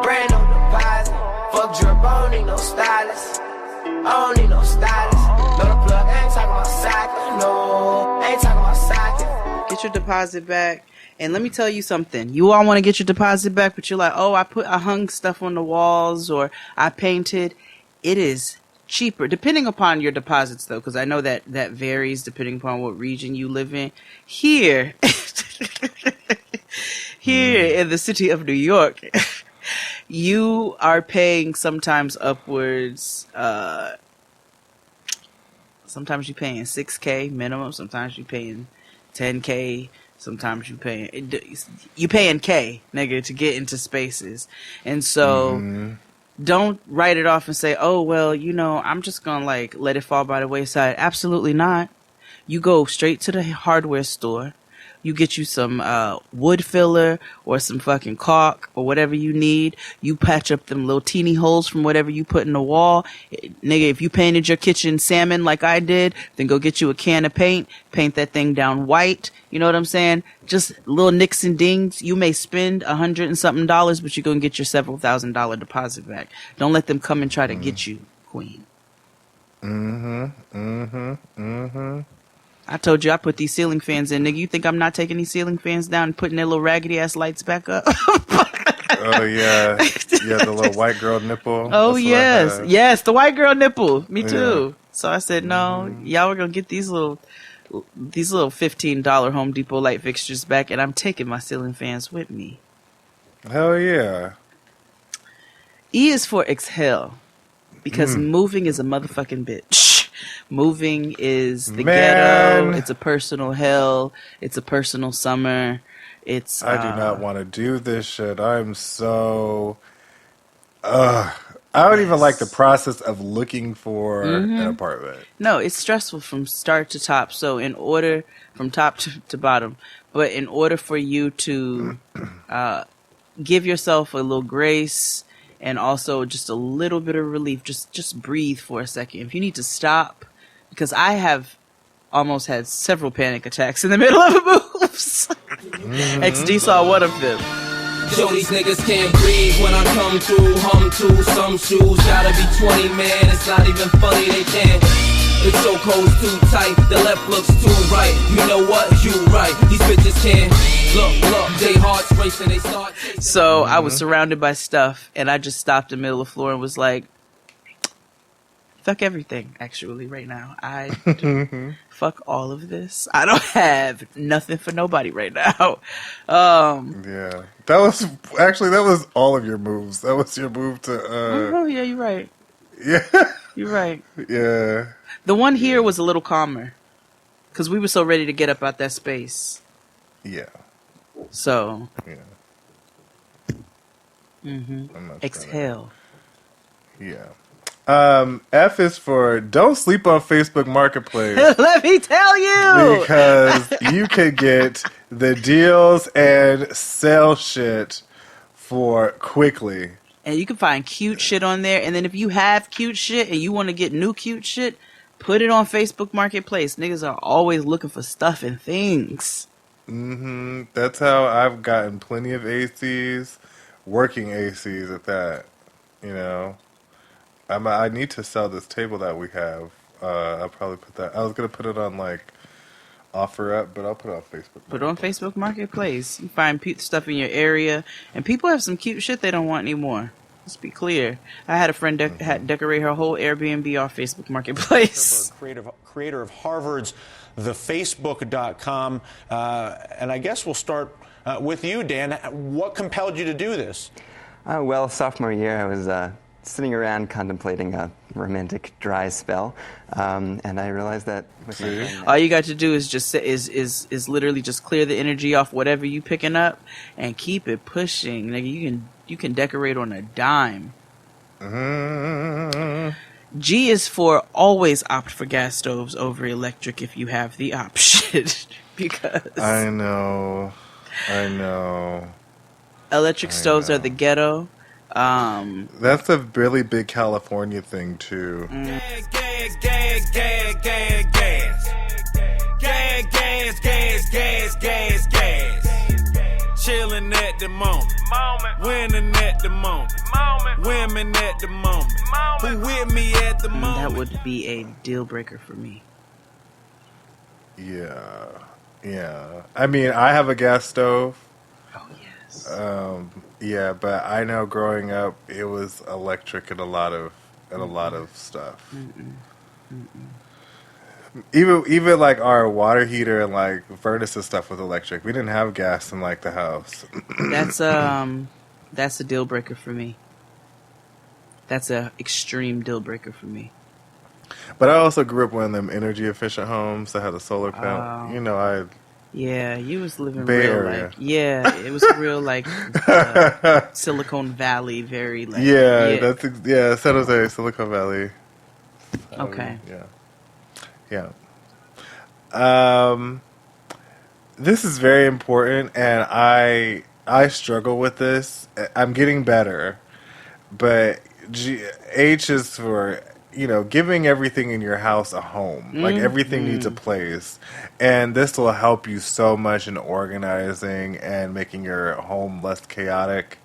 Brand new deposit. Fuck drip, I don't need no stylist. I don't need no stylist. No, the plug, I ain't talking about socket. No, I ain't talking about socket. Get your deposit back. And let me tell you something. You all want to get your deposit back, but you're like, oh, I hung stuff on the walls or I painted. It is cheaper, depending upon your deposits, though, because I know that varies depending upon what region you live in. Here in the city of New York, you are paying sometimes upwards. Sometimes you're paying $6K minimum. Sometimes you're paying $10K. Sometimes you're paying K, nigga, to get into spaces, and so. Don't write it off and say, oh, well, I'm just going to let it fall by the wayside. Absolutely not. You go straight to the hardware store. You get you some wood filler or some fucking caulk or whatever you need. You patch up them little teeny holes from whatever you put in the wall. Nigga, if you painted your kitchen salmon like I did, then go get you a can of paint. Paint that thing down white. You know what I'm saying? Just little nicks and dings. You may spend $100 and something, but you're going to get your several $1,000 deposit back. Don't let them come and try to get you, queen. I told you I put these ceiling fans in, nigga. You think I'm not taking these ceiling fans down and putting their little raggedy ass lights back up? Oh, yeah. Yeah, the little white girl nipple. Oh, That's yes. Yes, the white girl nipple. Me too. Yeah. So I said, no, y'all were going to get these little $15 Home Depot light fixtures back, and I'm taking my ceiling fans with me. Hell yeah. E is for exhale, because moving is a motherfucking bitch. Moving is the ghetto. It's a personal hell. It's a personal summer. I do not want to do this shit. I'm so... I don't even like the process of looking for an apartment. No, it's stressful from start to top. So from top to bottom. But in order for you to give yourself a little grace and also just a little bit of relief, just breathe for a second. If you need to stop, because I have almost had several panic attacks in the middle of moves. XD saw one of them. Yo, these niggas can't breathe when I come through. Hum to some shoes, gotta be 20, man. It's not even funny, they can't. The chokehold's too tight, the left looks too right. You know what? You right. These bitches can't look. They hearts racing, they start. So I was surrounded by stuff, and I just stopped in the middle of the floor and was like, fuck everything, actually, right now. Fuck all of this. I don't have nothing for nobody right now. Yeah. That was all of your moves. That was your move to... oh, yeah, you're right. Yeah. You're right. Yeah. The one here was a little calmer, because we were so ready to get up out that space. Yeah. So... Yeah. Exhale. Yeah. F is for don't sleep on Facebook Marketplace. Let me tell you! Because you can get the deals and sell shit for quickly. And you can find cute shit on there. And then if you have cute shit and you want to get new cute shit, put it on Facebook Marketplace. Niggas are always looking for stuff and things. That's how I've gotten plenty of ACs, working ACs at that, you know. I need to sell this table that we have. I'll probably put that. I was gonna put it on like OfferUp, but I'll put it on Facebook. Put it on Facebook Marketplace. You find stuff in your area, and people have some cute shit they don't want anymore. Let's be clear. I had a friend decorate her whole Airbnb off Facebook Marketplace. Creator of Harvard's TheFacebook.com, and I guess we'll start with you, Dan. What compelled you to do this? Well, sophomore year, I was sitting around contemplating a romantic dry spell, and I realized that with my friend, all you got to do is just is literally just clear the energy off whatever you picking up and keep it pushing. Nigga, you can decorate on a dime. G is for always opt for gas stoves over electric if you have the option. Because I know. Electric stoves are the ghetto. That's a really big California thing too. Chilling at the moment, winning at the moment, women at the moment, who with me at the moment. That would be a deal breaker for me. Yeah. I mean, I have a gas stove. Oh yes. Yeah, but I know growing up it was electric in a lot of stuff. Even like our water heater and like furnace and stuff was electric. We didn't have gas in like the house. That's a deal breaker for me. That's a extreme deal breaker for me. But I also grew up in one of them energy efficient homes that had a solar panel. Yeah, you was living Bay real Area. like it was real like Silicon Valley, very like San Jose, Silicon Valley. Okay. Yeah. This is very important, and I struggle with this. I'm getting better, but H is for giving everything in your house a home. Like everything needs a place, and this will help you so much in organizing and making your home less chaotic,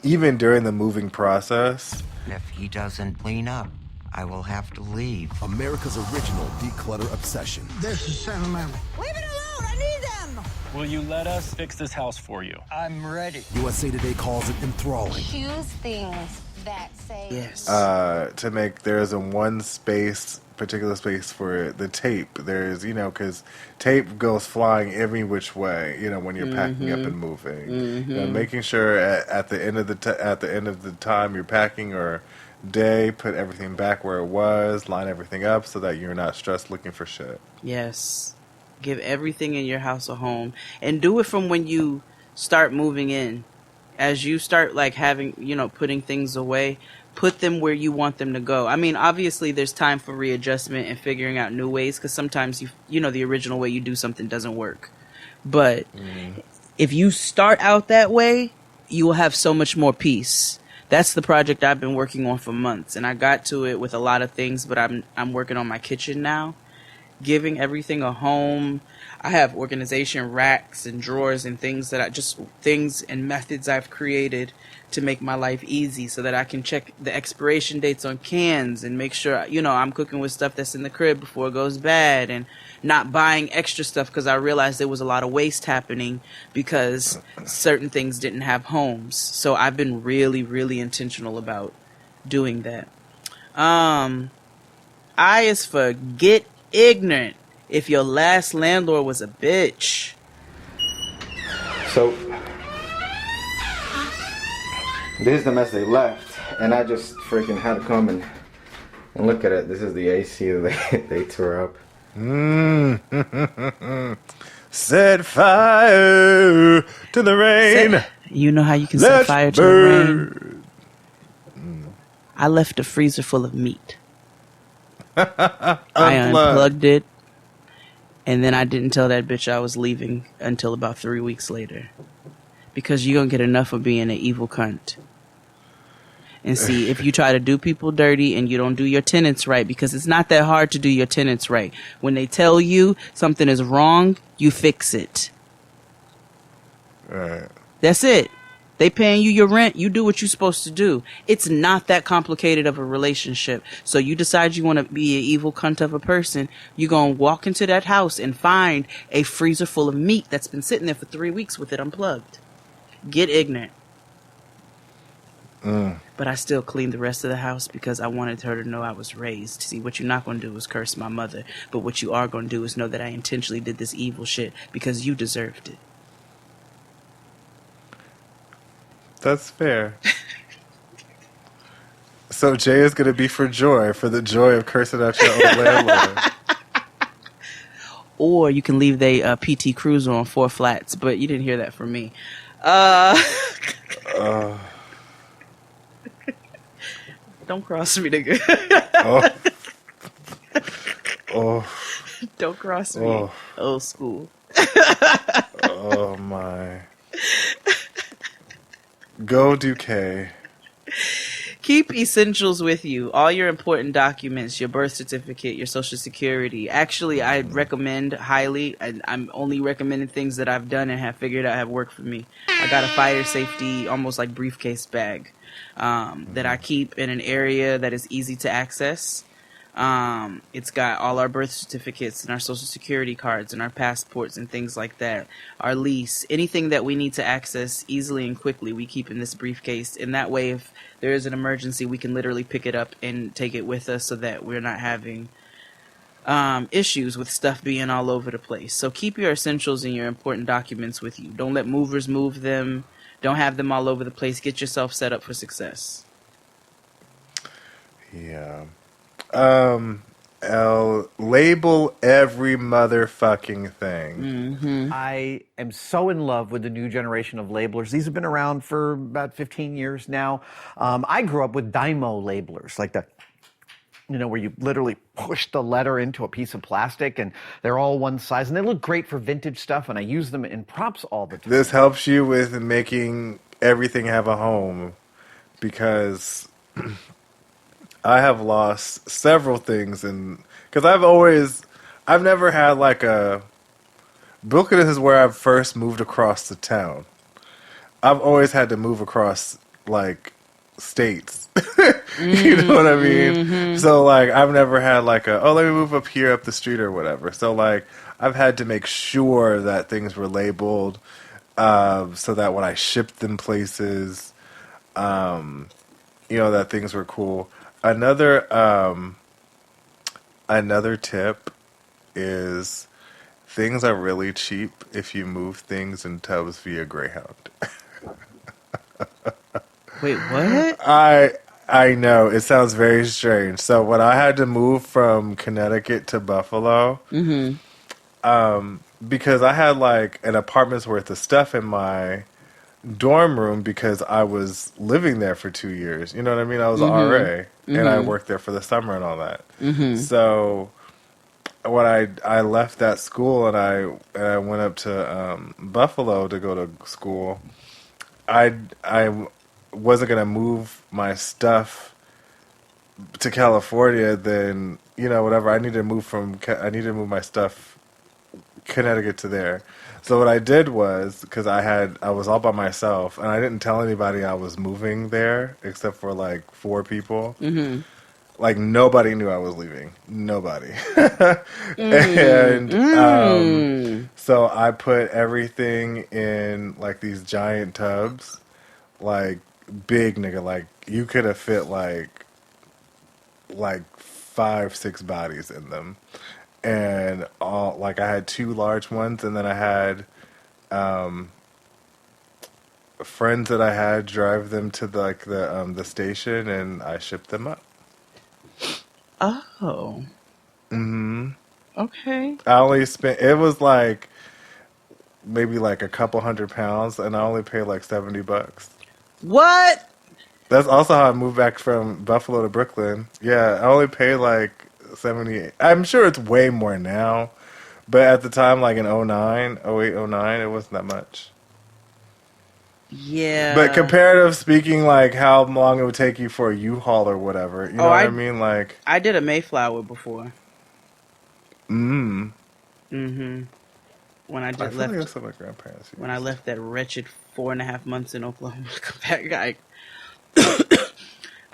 even during the moving process. If he doesn't clean up, I will have to leave. America's original declutter obsession. This is Santa Mary. Leave it alone! I need them! Will you let us fix this house for you? I'm ready. USA Today calls it enthralling. Choose things that say... Yes. To make, there isn't one particular space for the tape. There's, because tape goes flying every which way, when you're packing up and moving. Making sure at the end of the time you're packing or day, put everything back where it was, line everything up so that you're not stressed looking for shit. Yes. Give everything in your house a home, and do it from when you start moving in. As you start like having, putting things away, put them where you want them to go. I mean, obviously there's time for readjustment and figuring out new ways, because sometimes the original way you do something doesn't work. But if you start out that way, you will have so much more peace. That's the project I've been working on for months, and I got to it with a lot of things, but I'm working on my kitchen now. giving everything a home. I have organization racks and drawers and things things and methods I've created to make my life easy so that I can check the expiration dates on cans and make sure, I'm cooking with stuff that's in the crib before it goes bad, and not buying extra stuff because I realized there was a lot of waste happening because certain things didn't have homes. So I've been really, really intentional about doing that. I is for get ignorant. If your last landlord was a bitch. So, this is the mess they left, and I just freaking had to come and look at it. This is the AC that they tore up. Set fire to the rain. You know how you can set fire to the rain? I left a freezer full of meat. I unplugged it. And then I didn't tell that bitch I was leaving until about 3 weeks later. Because you don't get enough of being an evil cunt. And see, if you try to do people dirty and you don't do your tenants right, because it's not that hard to do your tenants right. When they tell you something is wrong, you fix it. Right. That's it. They paying you your rent. You do what you're supposed to do. It's not that complicated of a relationship. So you decide you want to be an evil cunt of a person. You're going to walk into that house and find a freezer full of meat that's been sitting there for 3 weeks with it unplugged. Get ignorant. But I still cleaned the rest of the house because I wanted her to know I was raised. See, what you're not going to do is curse my mother. But what you are going to do is know that I intentionally did this evil shit because you deserved it. That's fair. So Jay is going to be for joy, for the joy of cursing out your own landlord. Or you can leave the PT Cruiser on 4 flats, but you didn't hear that from me. Don't cross me, nigga. Don't cross me. Old school. Oh my. Go Duque. Keep essentials with you. All your important documents, your birth certificate, your social security. Actually, I recommend highly. I'm only recommending things that I've done and have figured out have worked for me. I got a fire safety, almost like briefcase bag that I keep in an area that is easy to access. It's got all our birth certificates and our social security cards and our passports and things like that. Our lease, anything that we need to access easily and quickly, we keep in this briefcase. And that way, if there is an emergency, we can literally pick it up and take it with us so that we're not having issues with stuff being all over the place. So keep your essentials and your important documents with you. Don't let movers move them. Don't have them all over the place. Get yourself set up for success. Yeah. Label every motherfucking thing. I am so in love with the new generation of labelers. These have been around for about 15 years now. I grew up with Dymo labelers, like the, where you literally push the letter into a piece of plastic and they're all one size and they look great for vintage stuff, and I use them in props all the time. This helps you with making everything have a home, because I have lost several things, and because I've never had like a, Brooklyn is where I first moved across the town. I've always had to move across like states. You know what I mean? So like I've never had like let me move up here up the street or whatever. So like I've had to make sure that things were labeled so that when I shipped them places, that things were cool. Another tip is things are really cheap if you move things in tubs via Greyhound. Wait, what? I know, it sounds very strange. So when I had to move from Connecticut to Buffalo, because I had like an apartment's worth of stuff in my dorm room because I was living there for 2 years. You know what I mean? I was an RA, and I worked there for the summer and all that. So when I left that school and I went up to Buffalo to go to school, I wasn't going to move my stuff to California, then whatever. I need to move my stuff Connecticut to there. So what I did was, because I was all by myself, and I didn't tell anybody I was moving there except for like 4 people. Mm-hmm. Like nobody knew I was leaving. Nobody. And so I put everything in like these giant tubs, like big nigga. Like you could have fit like 5-6 bodies in them. And all like I had 2 large ones, and then I had friends that I had drive them to the station, and I shipped them up. Oh. Mm-hmm. Okay. I only spent. It was like maybe like a couple $100, and I only paid like $70. What? That's also how I moved back from Buffalo to Brooklyn. Yeah, I only paid like 78. I'm sure it's way more now, but at the time, like in 08, 09, it wasn't that much. Yeah. But comparative speaking, like how long it would take you for a U-Haul or whatever, you know what I mean? Like I did a Mayflower before. Mm-hmm. When I feel left, like that's what my grandparents used. when I left that wretched 4.5 months in Oklahoma to come back,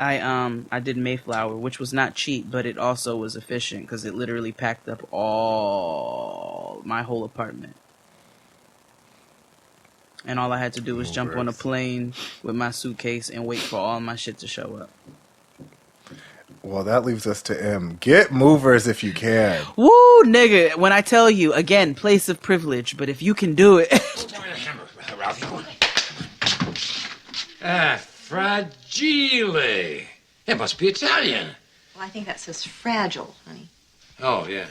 I did Mayflower, which was not cheap, but it also was efficient because it literally packed up my whole apartment. And all I had to do was jump on a plane with my suitcase and wait for all my shit to show up. Well, that leaves us to M. Get movers if you can. Woo, nigga. When I tell you, again, place of privilege, but if you can do it. Fragile. It must be Italian. Well, I think that says fragile, honey. Oh, yeah.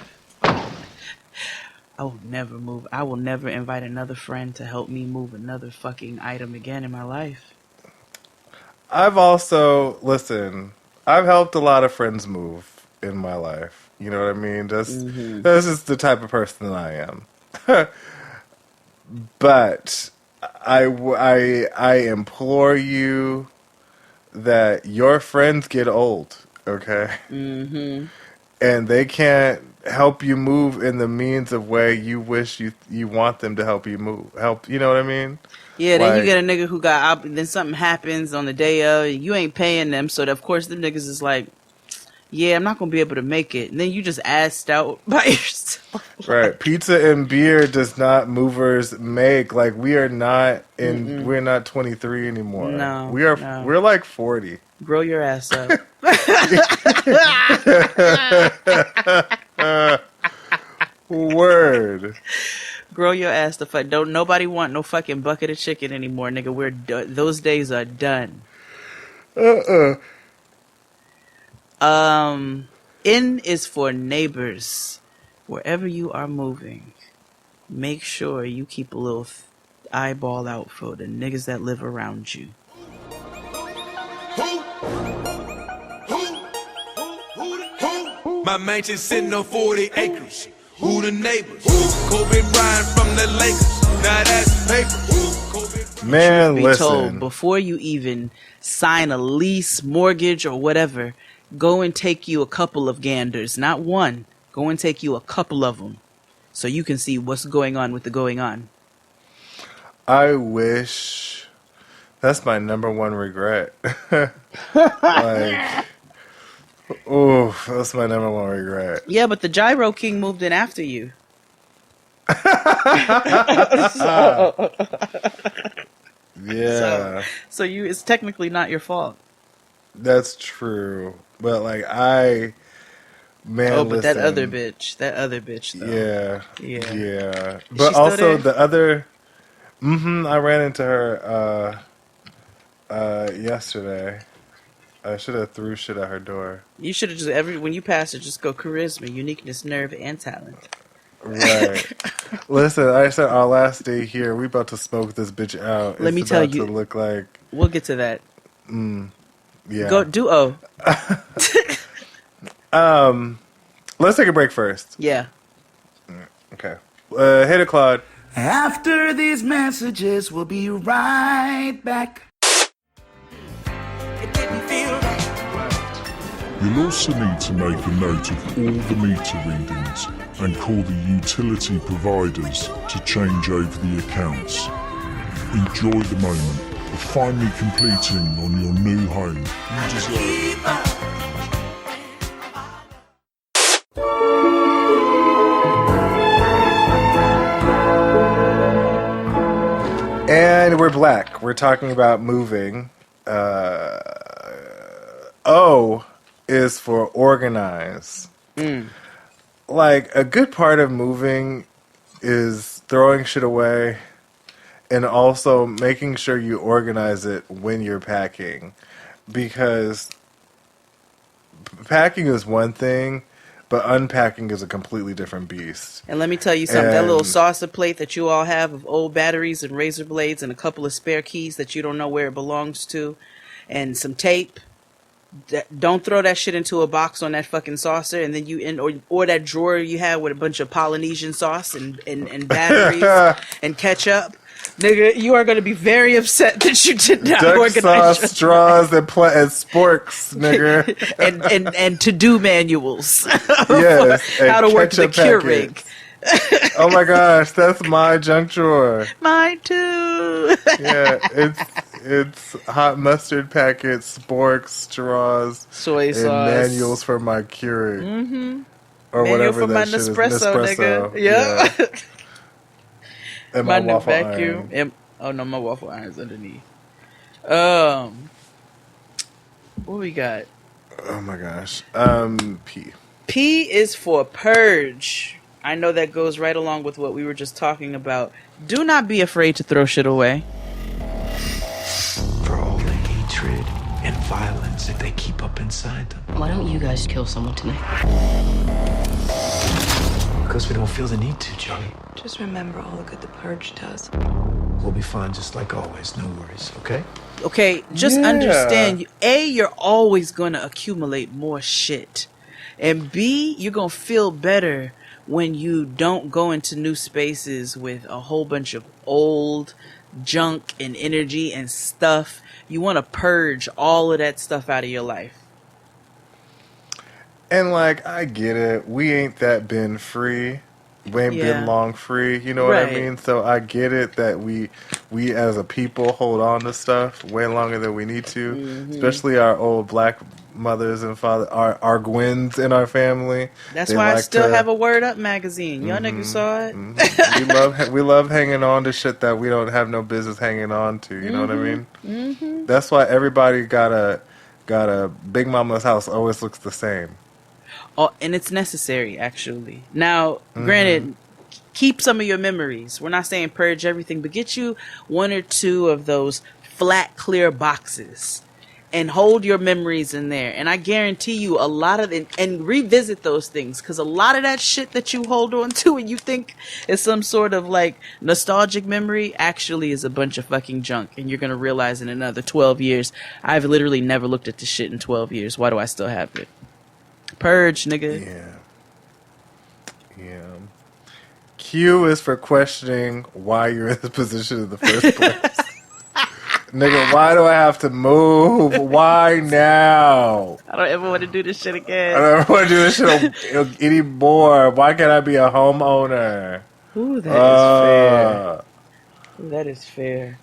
I will never move. I will never invite another friend to help me move another fucking item again in my life. I've helped a lot of friends move in my life. You know what I mean? That's just the type of person that I am. But I implore you that your friends get old, okay? Mm-hmm. And they can't help you move in the means of way you wish you want them to help you move. You know what I mean? Yeah, then you get a nigga who then something happens on the day of, you ain't paying them, so of course them niggas is like, yeah, I'm not gonna be able to make it. And then you just assed out by yourself. Right. Pizza and beer does not movers make. Like we're not 23 anymore. No. We're like 40. Grow your ass up. Word. Grow your ass the fuck. Don't nobody want no fucking bucket of chicken anymore, nigga. We're those days are done. N is for neighbors. Wherever you are moving, make sure you keep a little eyeball out for the niggas that live around you. My mansion sitting on 40 acres. Who the neighbors? Kobe Bryant from the Lakers. Now that's paper. Man, be listen. told before you even sign a lease, mortgage, or whatever, go and take you a couple of ganders, not one. Go and take you a couple of them, so you can see what's going on with the going on. I wish. That's my number one regret. Like, ooh, that's my number one regret. Yeah, but the Gyro King moved in after you. Yeah. So it's technically not your fault. That's true. But like but listen. that other bitch though. Yeah. Is But she still also there? the other I ran into her yesterday. I should have threw shit at her door. You should have just when you pass it, just go charisma, uniqueness, nerve, and talent. Right. Listen, I said our last day here, we about to smoke this bitch out. Let me tell you, to look like. We'll get to that. Yeah. Go duo. Let's take a break first. Yeah. Okay. Hit it, Claude. After these messages, we'll be right back. You're You'll also need to make a note of all the meter readings and call the utility providers to change over the accounts. Enjoy the moment of finally completing on your new home. You deserve it. And we're black. We're talking about moving. O is for organize. Like, a good part of moving is throwing shit away and also making sure you organize it when you're packing. Because packing is one thing, but unpacking is a completely different beast. And let me tell you something, that little saucer plate that you all have of old batteries and razor blades and a couple of spare keys that you don't know where it belongs to and some tape, don't throw that shit into a box on that fucking saucer and then or that drawer you have with a bunch of Polynesian sauce and batteries and ketchup. Nigga, you are going to be very upset that you did not Duck organize sauce, straws, and sporks, nigga. and to-do manuals. Yes, how to work the ketchup Keurig. Oh my gosh, that's my junk drawer. Mine too. Yeah, it's hot mustard packets, sporks, straws, soy and sauce, manuals for my Keurig, or manual whatever for that my shit is. Nespresso, nigga. Yeah. And my my new waffle vacuum. iron. Oh no, my waffle iron's underneath. What we got? Oh my gosh. P. P is for purge. I know that goes right along with what we were just talking about. Do not be afraid to throw shit away. For all the hatred and violence that they keep up inside them. Why don't you guys kill someone tonight? Because we don't feel the need to, Johnny. Just remember all the good the purge does. We'll be fine just like always. No worries, okay? Okay, just understand. A, you're always going to accumulate more shit. And B, you're going to feel better when you don't go into new spaces with a whole bunch of old junk and energy and stuff. You want to purge all of that stuff out of your life. And like, I get it. We ain't that been free. We ain't been long free. You know what I mean? So I get it that we as a people hold on to stuff way longer than we need to. Especially our old black mothers and fathers, our Gwens in our family. That's why I still have a Word Up magazine. Y'all niggas saw it. We love hanging on to shit that we don't have no business hanging on to. You know what I mean? That's why everybody got a Big Mama's house always looks the same. Oh, and it's necessary, actually. Now, granted, keep some of your memories. We're not saying purge everything, but get you one or two of those flat, clear boxes and hold your memories in there. And I guarantee you a lot of it, and revisit those things, because a lot of that shit that you hold on to and you think is some sort of like nostalgic memory actually is a bunch of fucking junk. And you're going to realize in another 12 years, I've literally never looked at this shit in 12 years. Why do I still have it? Purge, nigga. Yeah. Q is for questioning why you're in this position in the first place. Nigga, why do I have to move? Why now? I don't ever want to do this shit again. I don't ever want to do this shit anymore. Why can't I be a homeowner? Ooh, that is fair. Ooh, that is fair.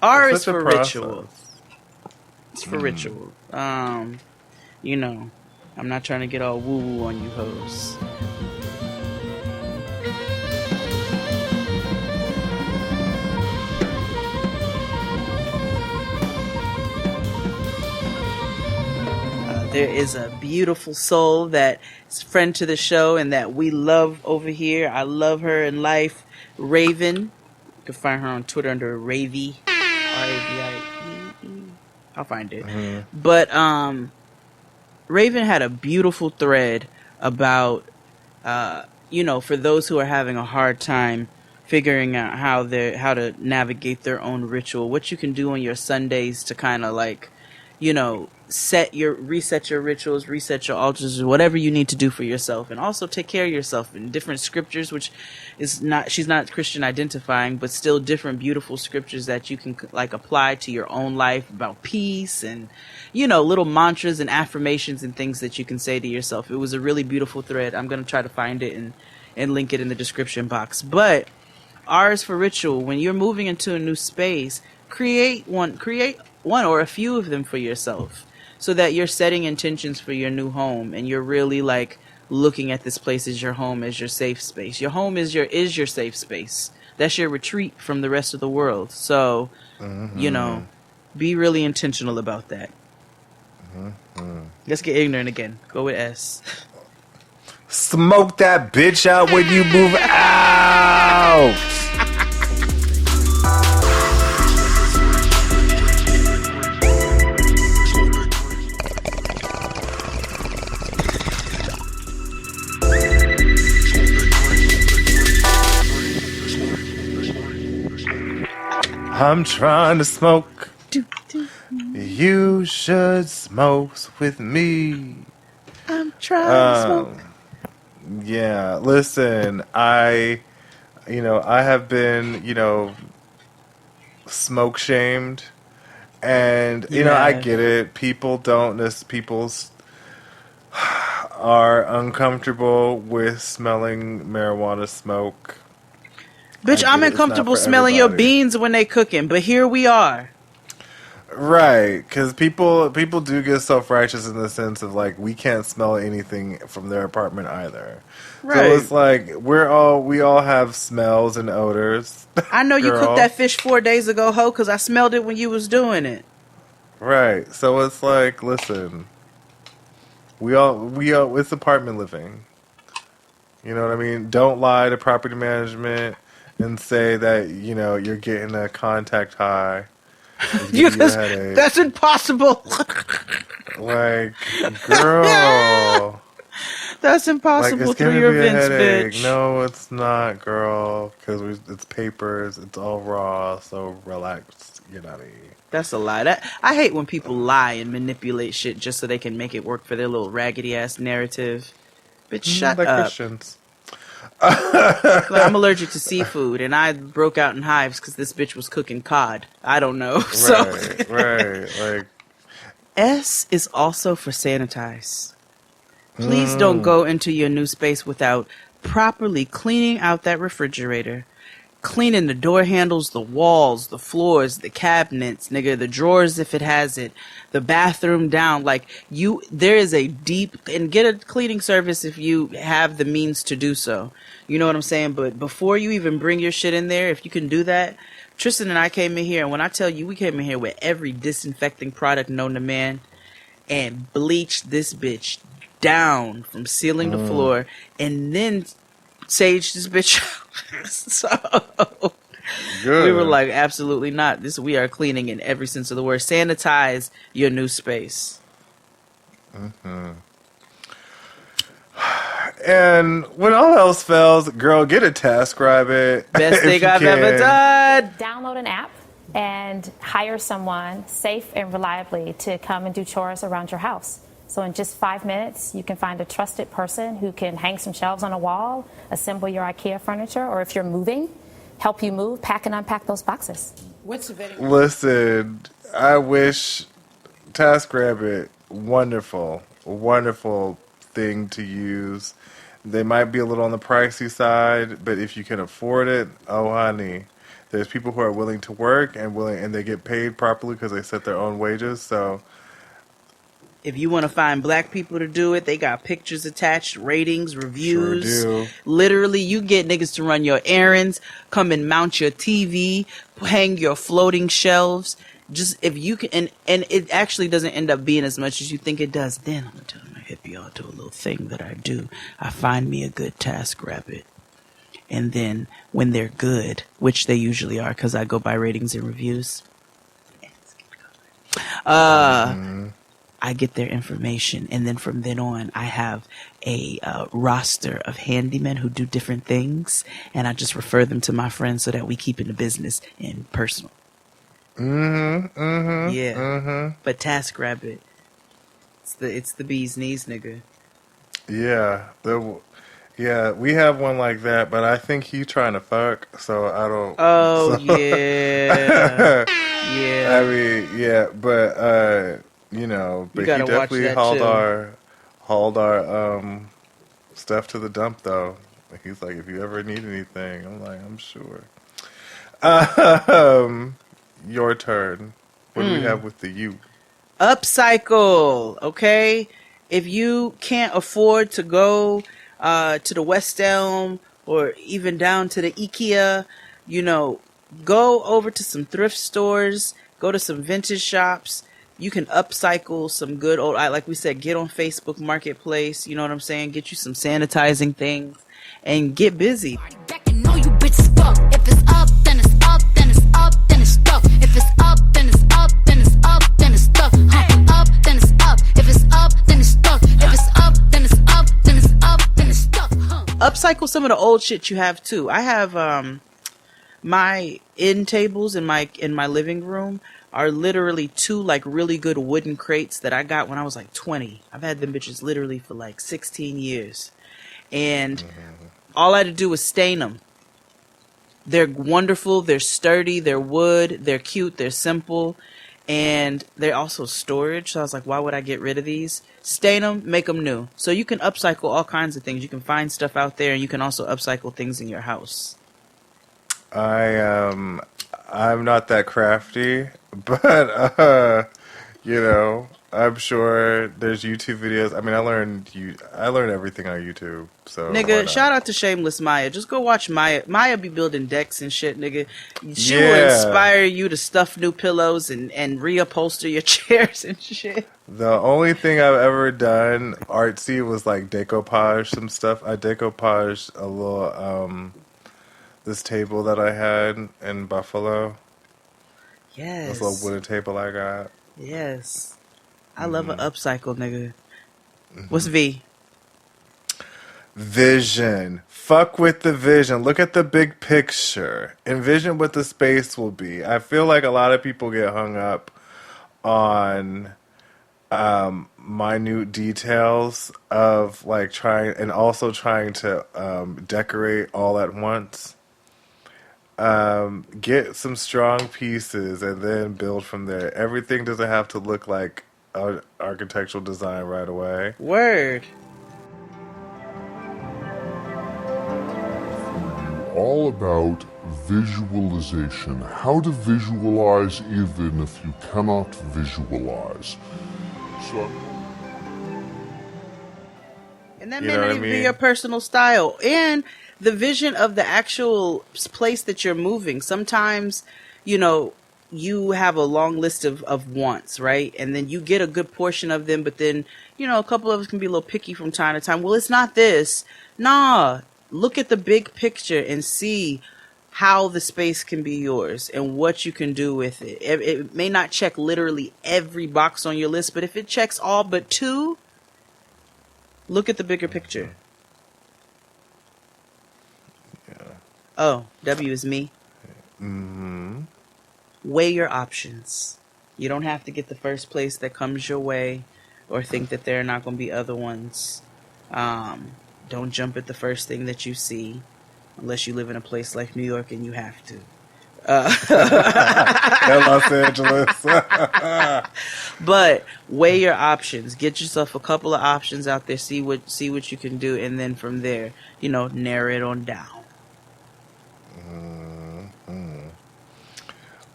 R is for ritual. It's for ritual. You know, I'm not trying to get all woo-woo on you hoes. There is a beautiful soul that is a friend to the show and that we love over here. I love her in life. Raven. You can find her on Twitter under Ravie. R-A-V-I-E-E. I'll find it. But, Raven had a beautiful thread about, for those who are having a hard time figuring out how to navigate their own ritual, what you can do on your Sundays to kind of like, reset your rituals, reset your altars, or whatever you need to do for yourself, and also take care of yourself in different scriptures, which is not, she's not Christian identifying, but still different beautiful scriptures that you can like apply to your own life about peace, and little mantras and affirmations and things that you can say to yourself. It was a really beautiful thread. I'm going to try to find it and link it in the description box. But R's for ritual, when you're moving into a new space, create one or a few of them for yourself, so that you're setting intentions for your new home, and you're really like looking at this place as your home, as your safe space. Your home is your safe space. That's your retreat from the rest of the world. So, be really intentional about that. Let's get ignorant again. Go with S. Smoke that bitch out when you move out. I'm trying to smoke. You should smoke with me. I'm trying to smoke. Yeah, listen, I have been, smoke shamed, and I get it. People are uncomfortable with smelling marijuana smoke. Bitch, I'm uncomfortable smelling your beans when they cooking, but here we are. Right, because people do get self-righteous in the sense of like, we can't smell anything from their apartment either. Right. So it's like we all have smells and odors. I know you cooked that fish 4 days ago, ho, because I smelled it when you was doing it. Right. So it's like, listen, we all it's apartment living. You know what I mean? Don't lie to property management and say that you're getting a contact high. That's impossible. Like, girl. That's impossible through your vents, bitch. No, it's not, girl. Because it's papers. It's all raw. So relax, That's a lie. I hate when people lie and manipulate shit just so they can make it work for their little raggedy ass narrative. Bitch, shut like up. Christians. I'm allergic to seafood, and I broke out in hives because this bitch was cooking cod. I don't know. Right. Like, S is also for sanitize. Please don't go into your new space without properly cleaning out that refrigerator. Cleaning the door handles, the walls, the floors, the cabinets, nigga, the drawers if it has it, the bathroom down. Like, there is a deep, and get a cleaning service if you have the means to do so. You know what I'm saying? But before you even bring your shit in there, if you can do that, Tristan and I came in here, and when I tell you, we came in here with every disinfecting product known to man and bleached this bitch down from ceiling to floor, and then saged this bitch out. So good. We were like, absolutely not. We are cleaning in every sense of the word. Sanitize your new space. And when all else fails, girl, get a TaskRabbit. Best thing I've ever done. Download an app and hire someone safe and reliably to come and do chores around your house. So in just 5 minutes, you can find a trusted person who can hang some shelves on a wall, assemble your IKEA furniture, or if you're moving, help you move, pack and unpack those boxes. What's the vetting? Listen, I wish TaskRabbit, wonderful thing to use. They might be a little on the pricey side, but if you can afford it, oh honey, there's people who are willing to work and they get paid properly because they set their own wages. So if you want to find black people to do it, they got pictures attached, ratings, reviews. Sure do. Literally, you get niggas to run your errands, come and mount your TV, hang your floating shelves. Just if you can, and it actually doesn't end up being as much as you think it does. Then I'm gonna tell my hippie all do a little thing that I do. I find me a good TaskRabbit, and then when they're good, which they usually are, because I go by ratings and reviews. I get their information, and then from then on, I have a roster of handymen who do different things, and I just refer them to my friends so that we keep in the business and personal. Yeah. But TaskRabbit, It's the bee's knees, nigga. Yeah, we have one like that, but I think he trying to fuck, so I don't. Oh, so- yeah. Yeah. I mean, yeah, but you know, but he gotta watch definitely that, hauled our stuff to the dump though. He's like, if you ever need anything, I'm like, I'm sure. Your turn. What do we have with the you? Upcycle, okay? If you can't afford to go to the West Elm or even down to the IKEA, you know, go over to some thrift stores, go to some vintage shops. You can upcycle some good old, like we said, get on Facebook Marketplace, you know what I'm saying? Get you some sanitizing things and get busy. Know you bitches fuck. If it's up, then it's up, then it's up, then it's stuck. If it's up, then it's up, then it's up, then it's stuck. Up, then it's up. If it's up, then it's stuck. If it's up, then it's up, then it's up, then it's stuck. Upcycle some of the old shit you have too. I have my end tables in my living room are literally 2 like really good wooden crates that I got when I was like 20. I've had them bitches literally for like 16 years. And all I had to do was stain them. They're wonderful, they're sturdy, they're wood, they're cute, they're simple, and they're also storage. So I was like, why would I get rid of these? Stain them, make them new. So you can upcycle all kinds of things. You can find stuff out there, and you can also upcycle things in your house. I'm not that crafty, but you know, I'm sure there's YouTube videos. I mean, I learned everything on YouTube. So Nigga, shout out to Shameless Maya. Just go watch Maya. Maya be building decks and shit, nigga. She will inspire you to stuff new pillows and reupholster your chairs and shit. The only thing I've ever done artsy was like decoupage some stuff. I decoupaged a little this table that I had in Buffalo. Yes. This little wooden table I got. Yes. I love an upcycle, nigga. What's V? Vision. Fuck with the vision. Look at the big picture. Envision what the space will be. I feel like a lot of people get hung up on minute details of like trying to decorate all at once. Get some strong pieces and then build from there. Everything doesn't have to look like architectural design right away. Word. All about visualization. How to visualize even if you cannot visualize. So, And that may not even be your personal style. And the vision of the actual place that you're moving. Sometimes, you know, you have a long list of wants, right? And then you get a good portion of them, but then, you know, a couple of us can be a little picky from time to time. Well, it's not this. Nah, look at the big picture and see how the space can be yours and what you can do with it. It may not check literally every box on your list, but if it checks all but 2, look at the bigger picture. Oh, W is me. Mm-hmm. Weigh your options. You don't have to get the first place that comes your way or think that there are not going to be other ones. Don't jump at the first thing that you see unless you live in a place like New York and you have to. In Los Angeles. But weigh your options. Get yourself a couple of options out there. See what you can do, and then from there, you know, narrow it on down.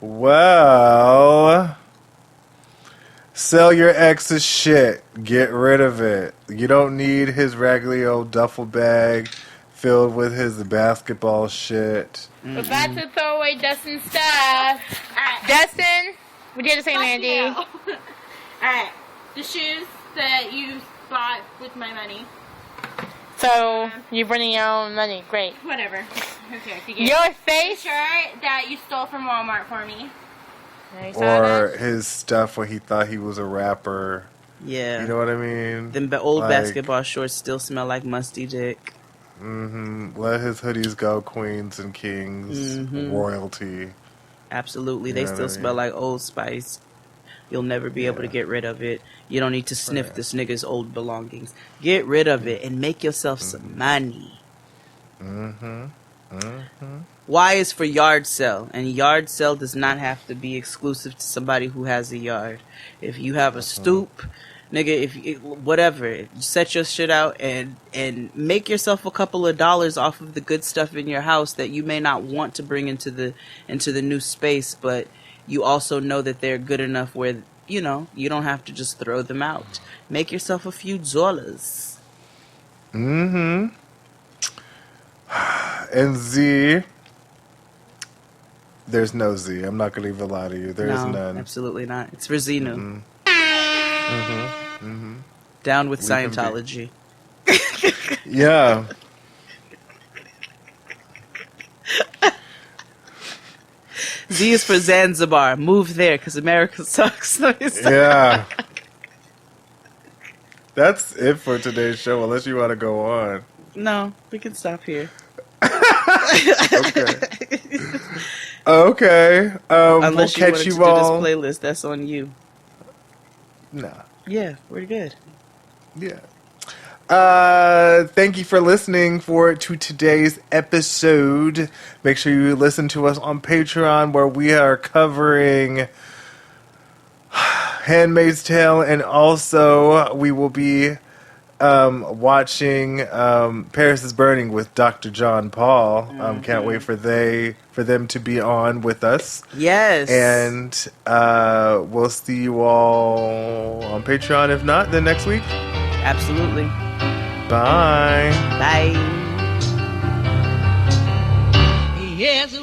Well, sell your ex's shit. Get rid of it. You don't need his raggedy old duffel bag filled with his basketball shit. We're about to throw away Dustin's stuff. Alright. Dustin, what do you have to say, Mandy? Alright. The shoes that you bought with my money. So, you're bringing your own money. Great. Whatever. Okay. Your face? The shirt that you stole from Walmart for me. Or his stuff when he thought he was a rapper. Yeah. You know what I mean? Them old basketball shorts still smell like musty dick. Mm-hmm. Let his hoodies go, queens and kings. Mm-hmm. Royalty. Absolutely. You They know still what I smell mean? like Old Spice. You'll never be able to get rid of it. You don't need to sniff this nigga's old belongings. Get rid of it and make yourself some money. Y is for yard sale, and yard sale does not have to be exclusive to somebody who has a yard. If you have a stoop, nigga, whatever, set your shit out and make yourself a couple of dollars off of the good stuff in your house that you may not want to bring into the new space, but you also know that they're good enough where, you know, you don't have to just throw them out. Make yourself a few dollars. And Z, there's no Z. I'm not gonna even lie to you. There is none. Absolutely not. It's for Xenu. Down with Scientology. Yeah. Z is for Zanzibar. Move there because America sucks. Yeah. That's it for today's show, unless you want to go on. No, we can stop here. Okay. Unless we'll you catch wanted you to all. do this playlist, that's on you. Nah. Yeah, we're good. Yeah. Thank you for listening to today's episode. Make sure you listen to us on Patreon, where we are covering Handmaid's Tale, and also we will be watching Paris is Burning with Dr. John Paul. Can't wait for them to be on with us. Yes. And we'll see you all on Patreon. If not, then next week. Absolutely. Bye. Bye. Yes.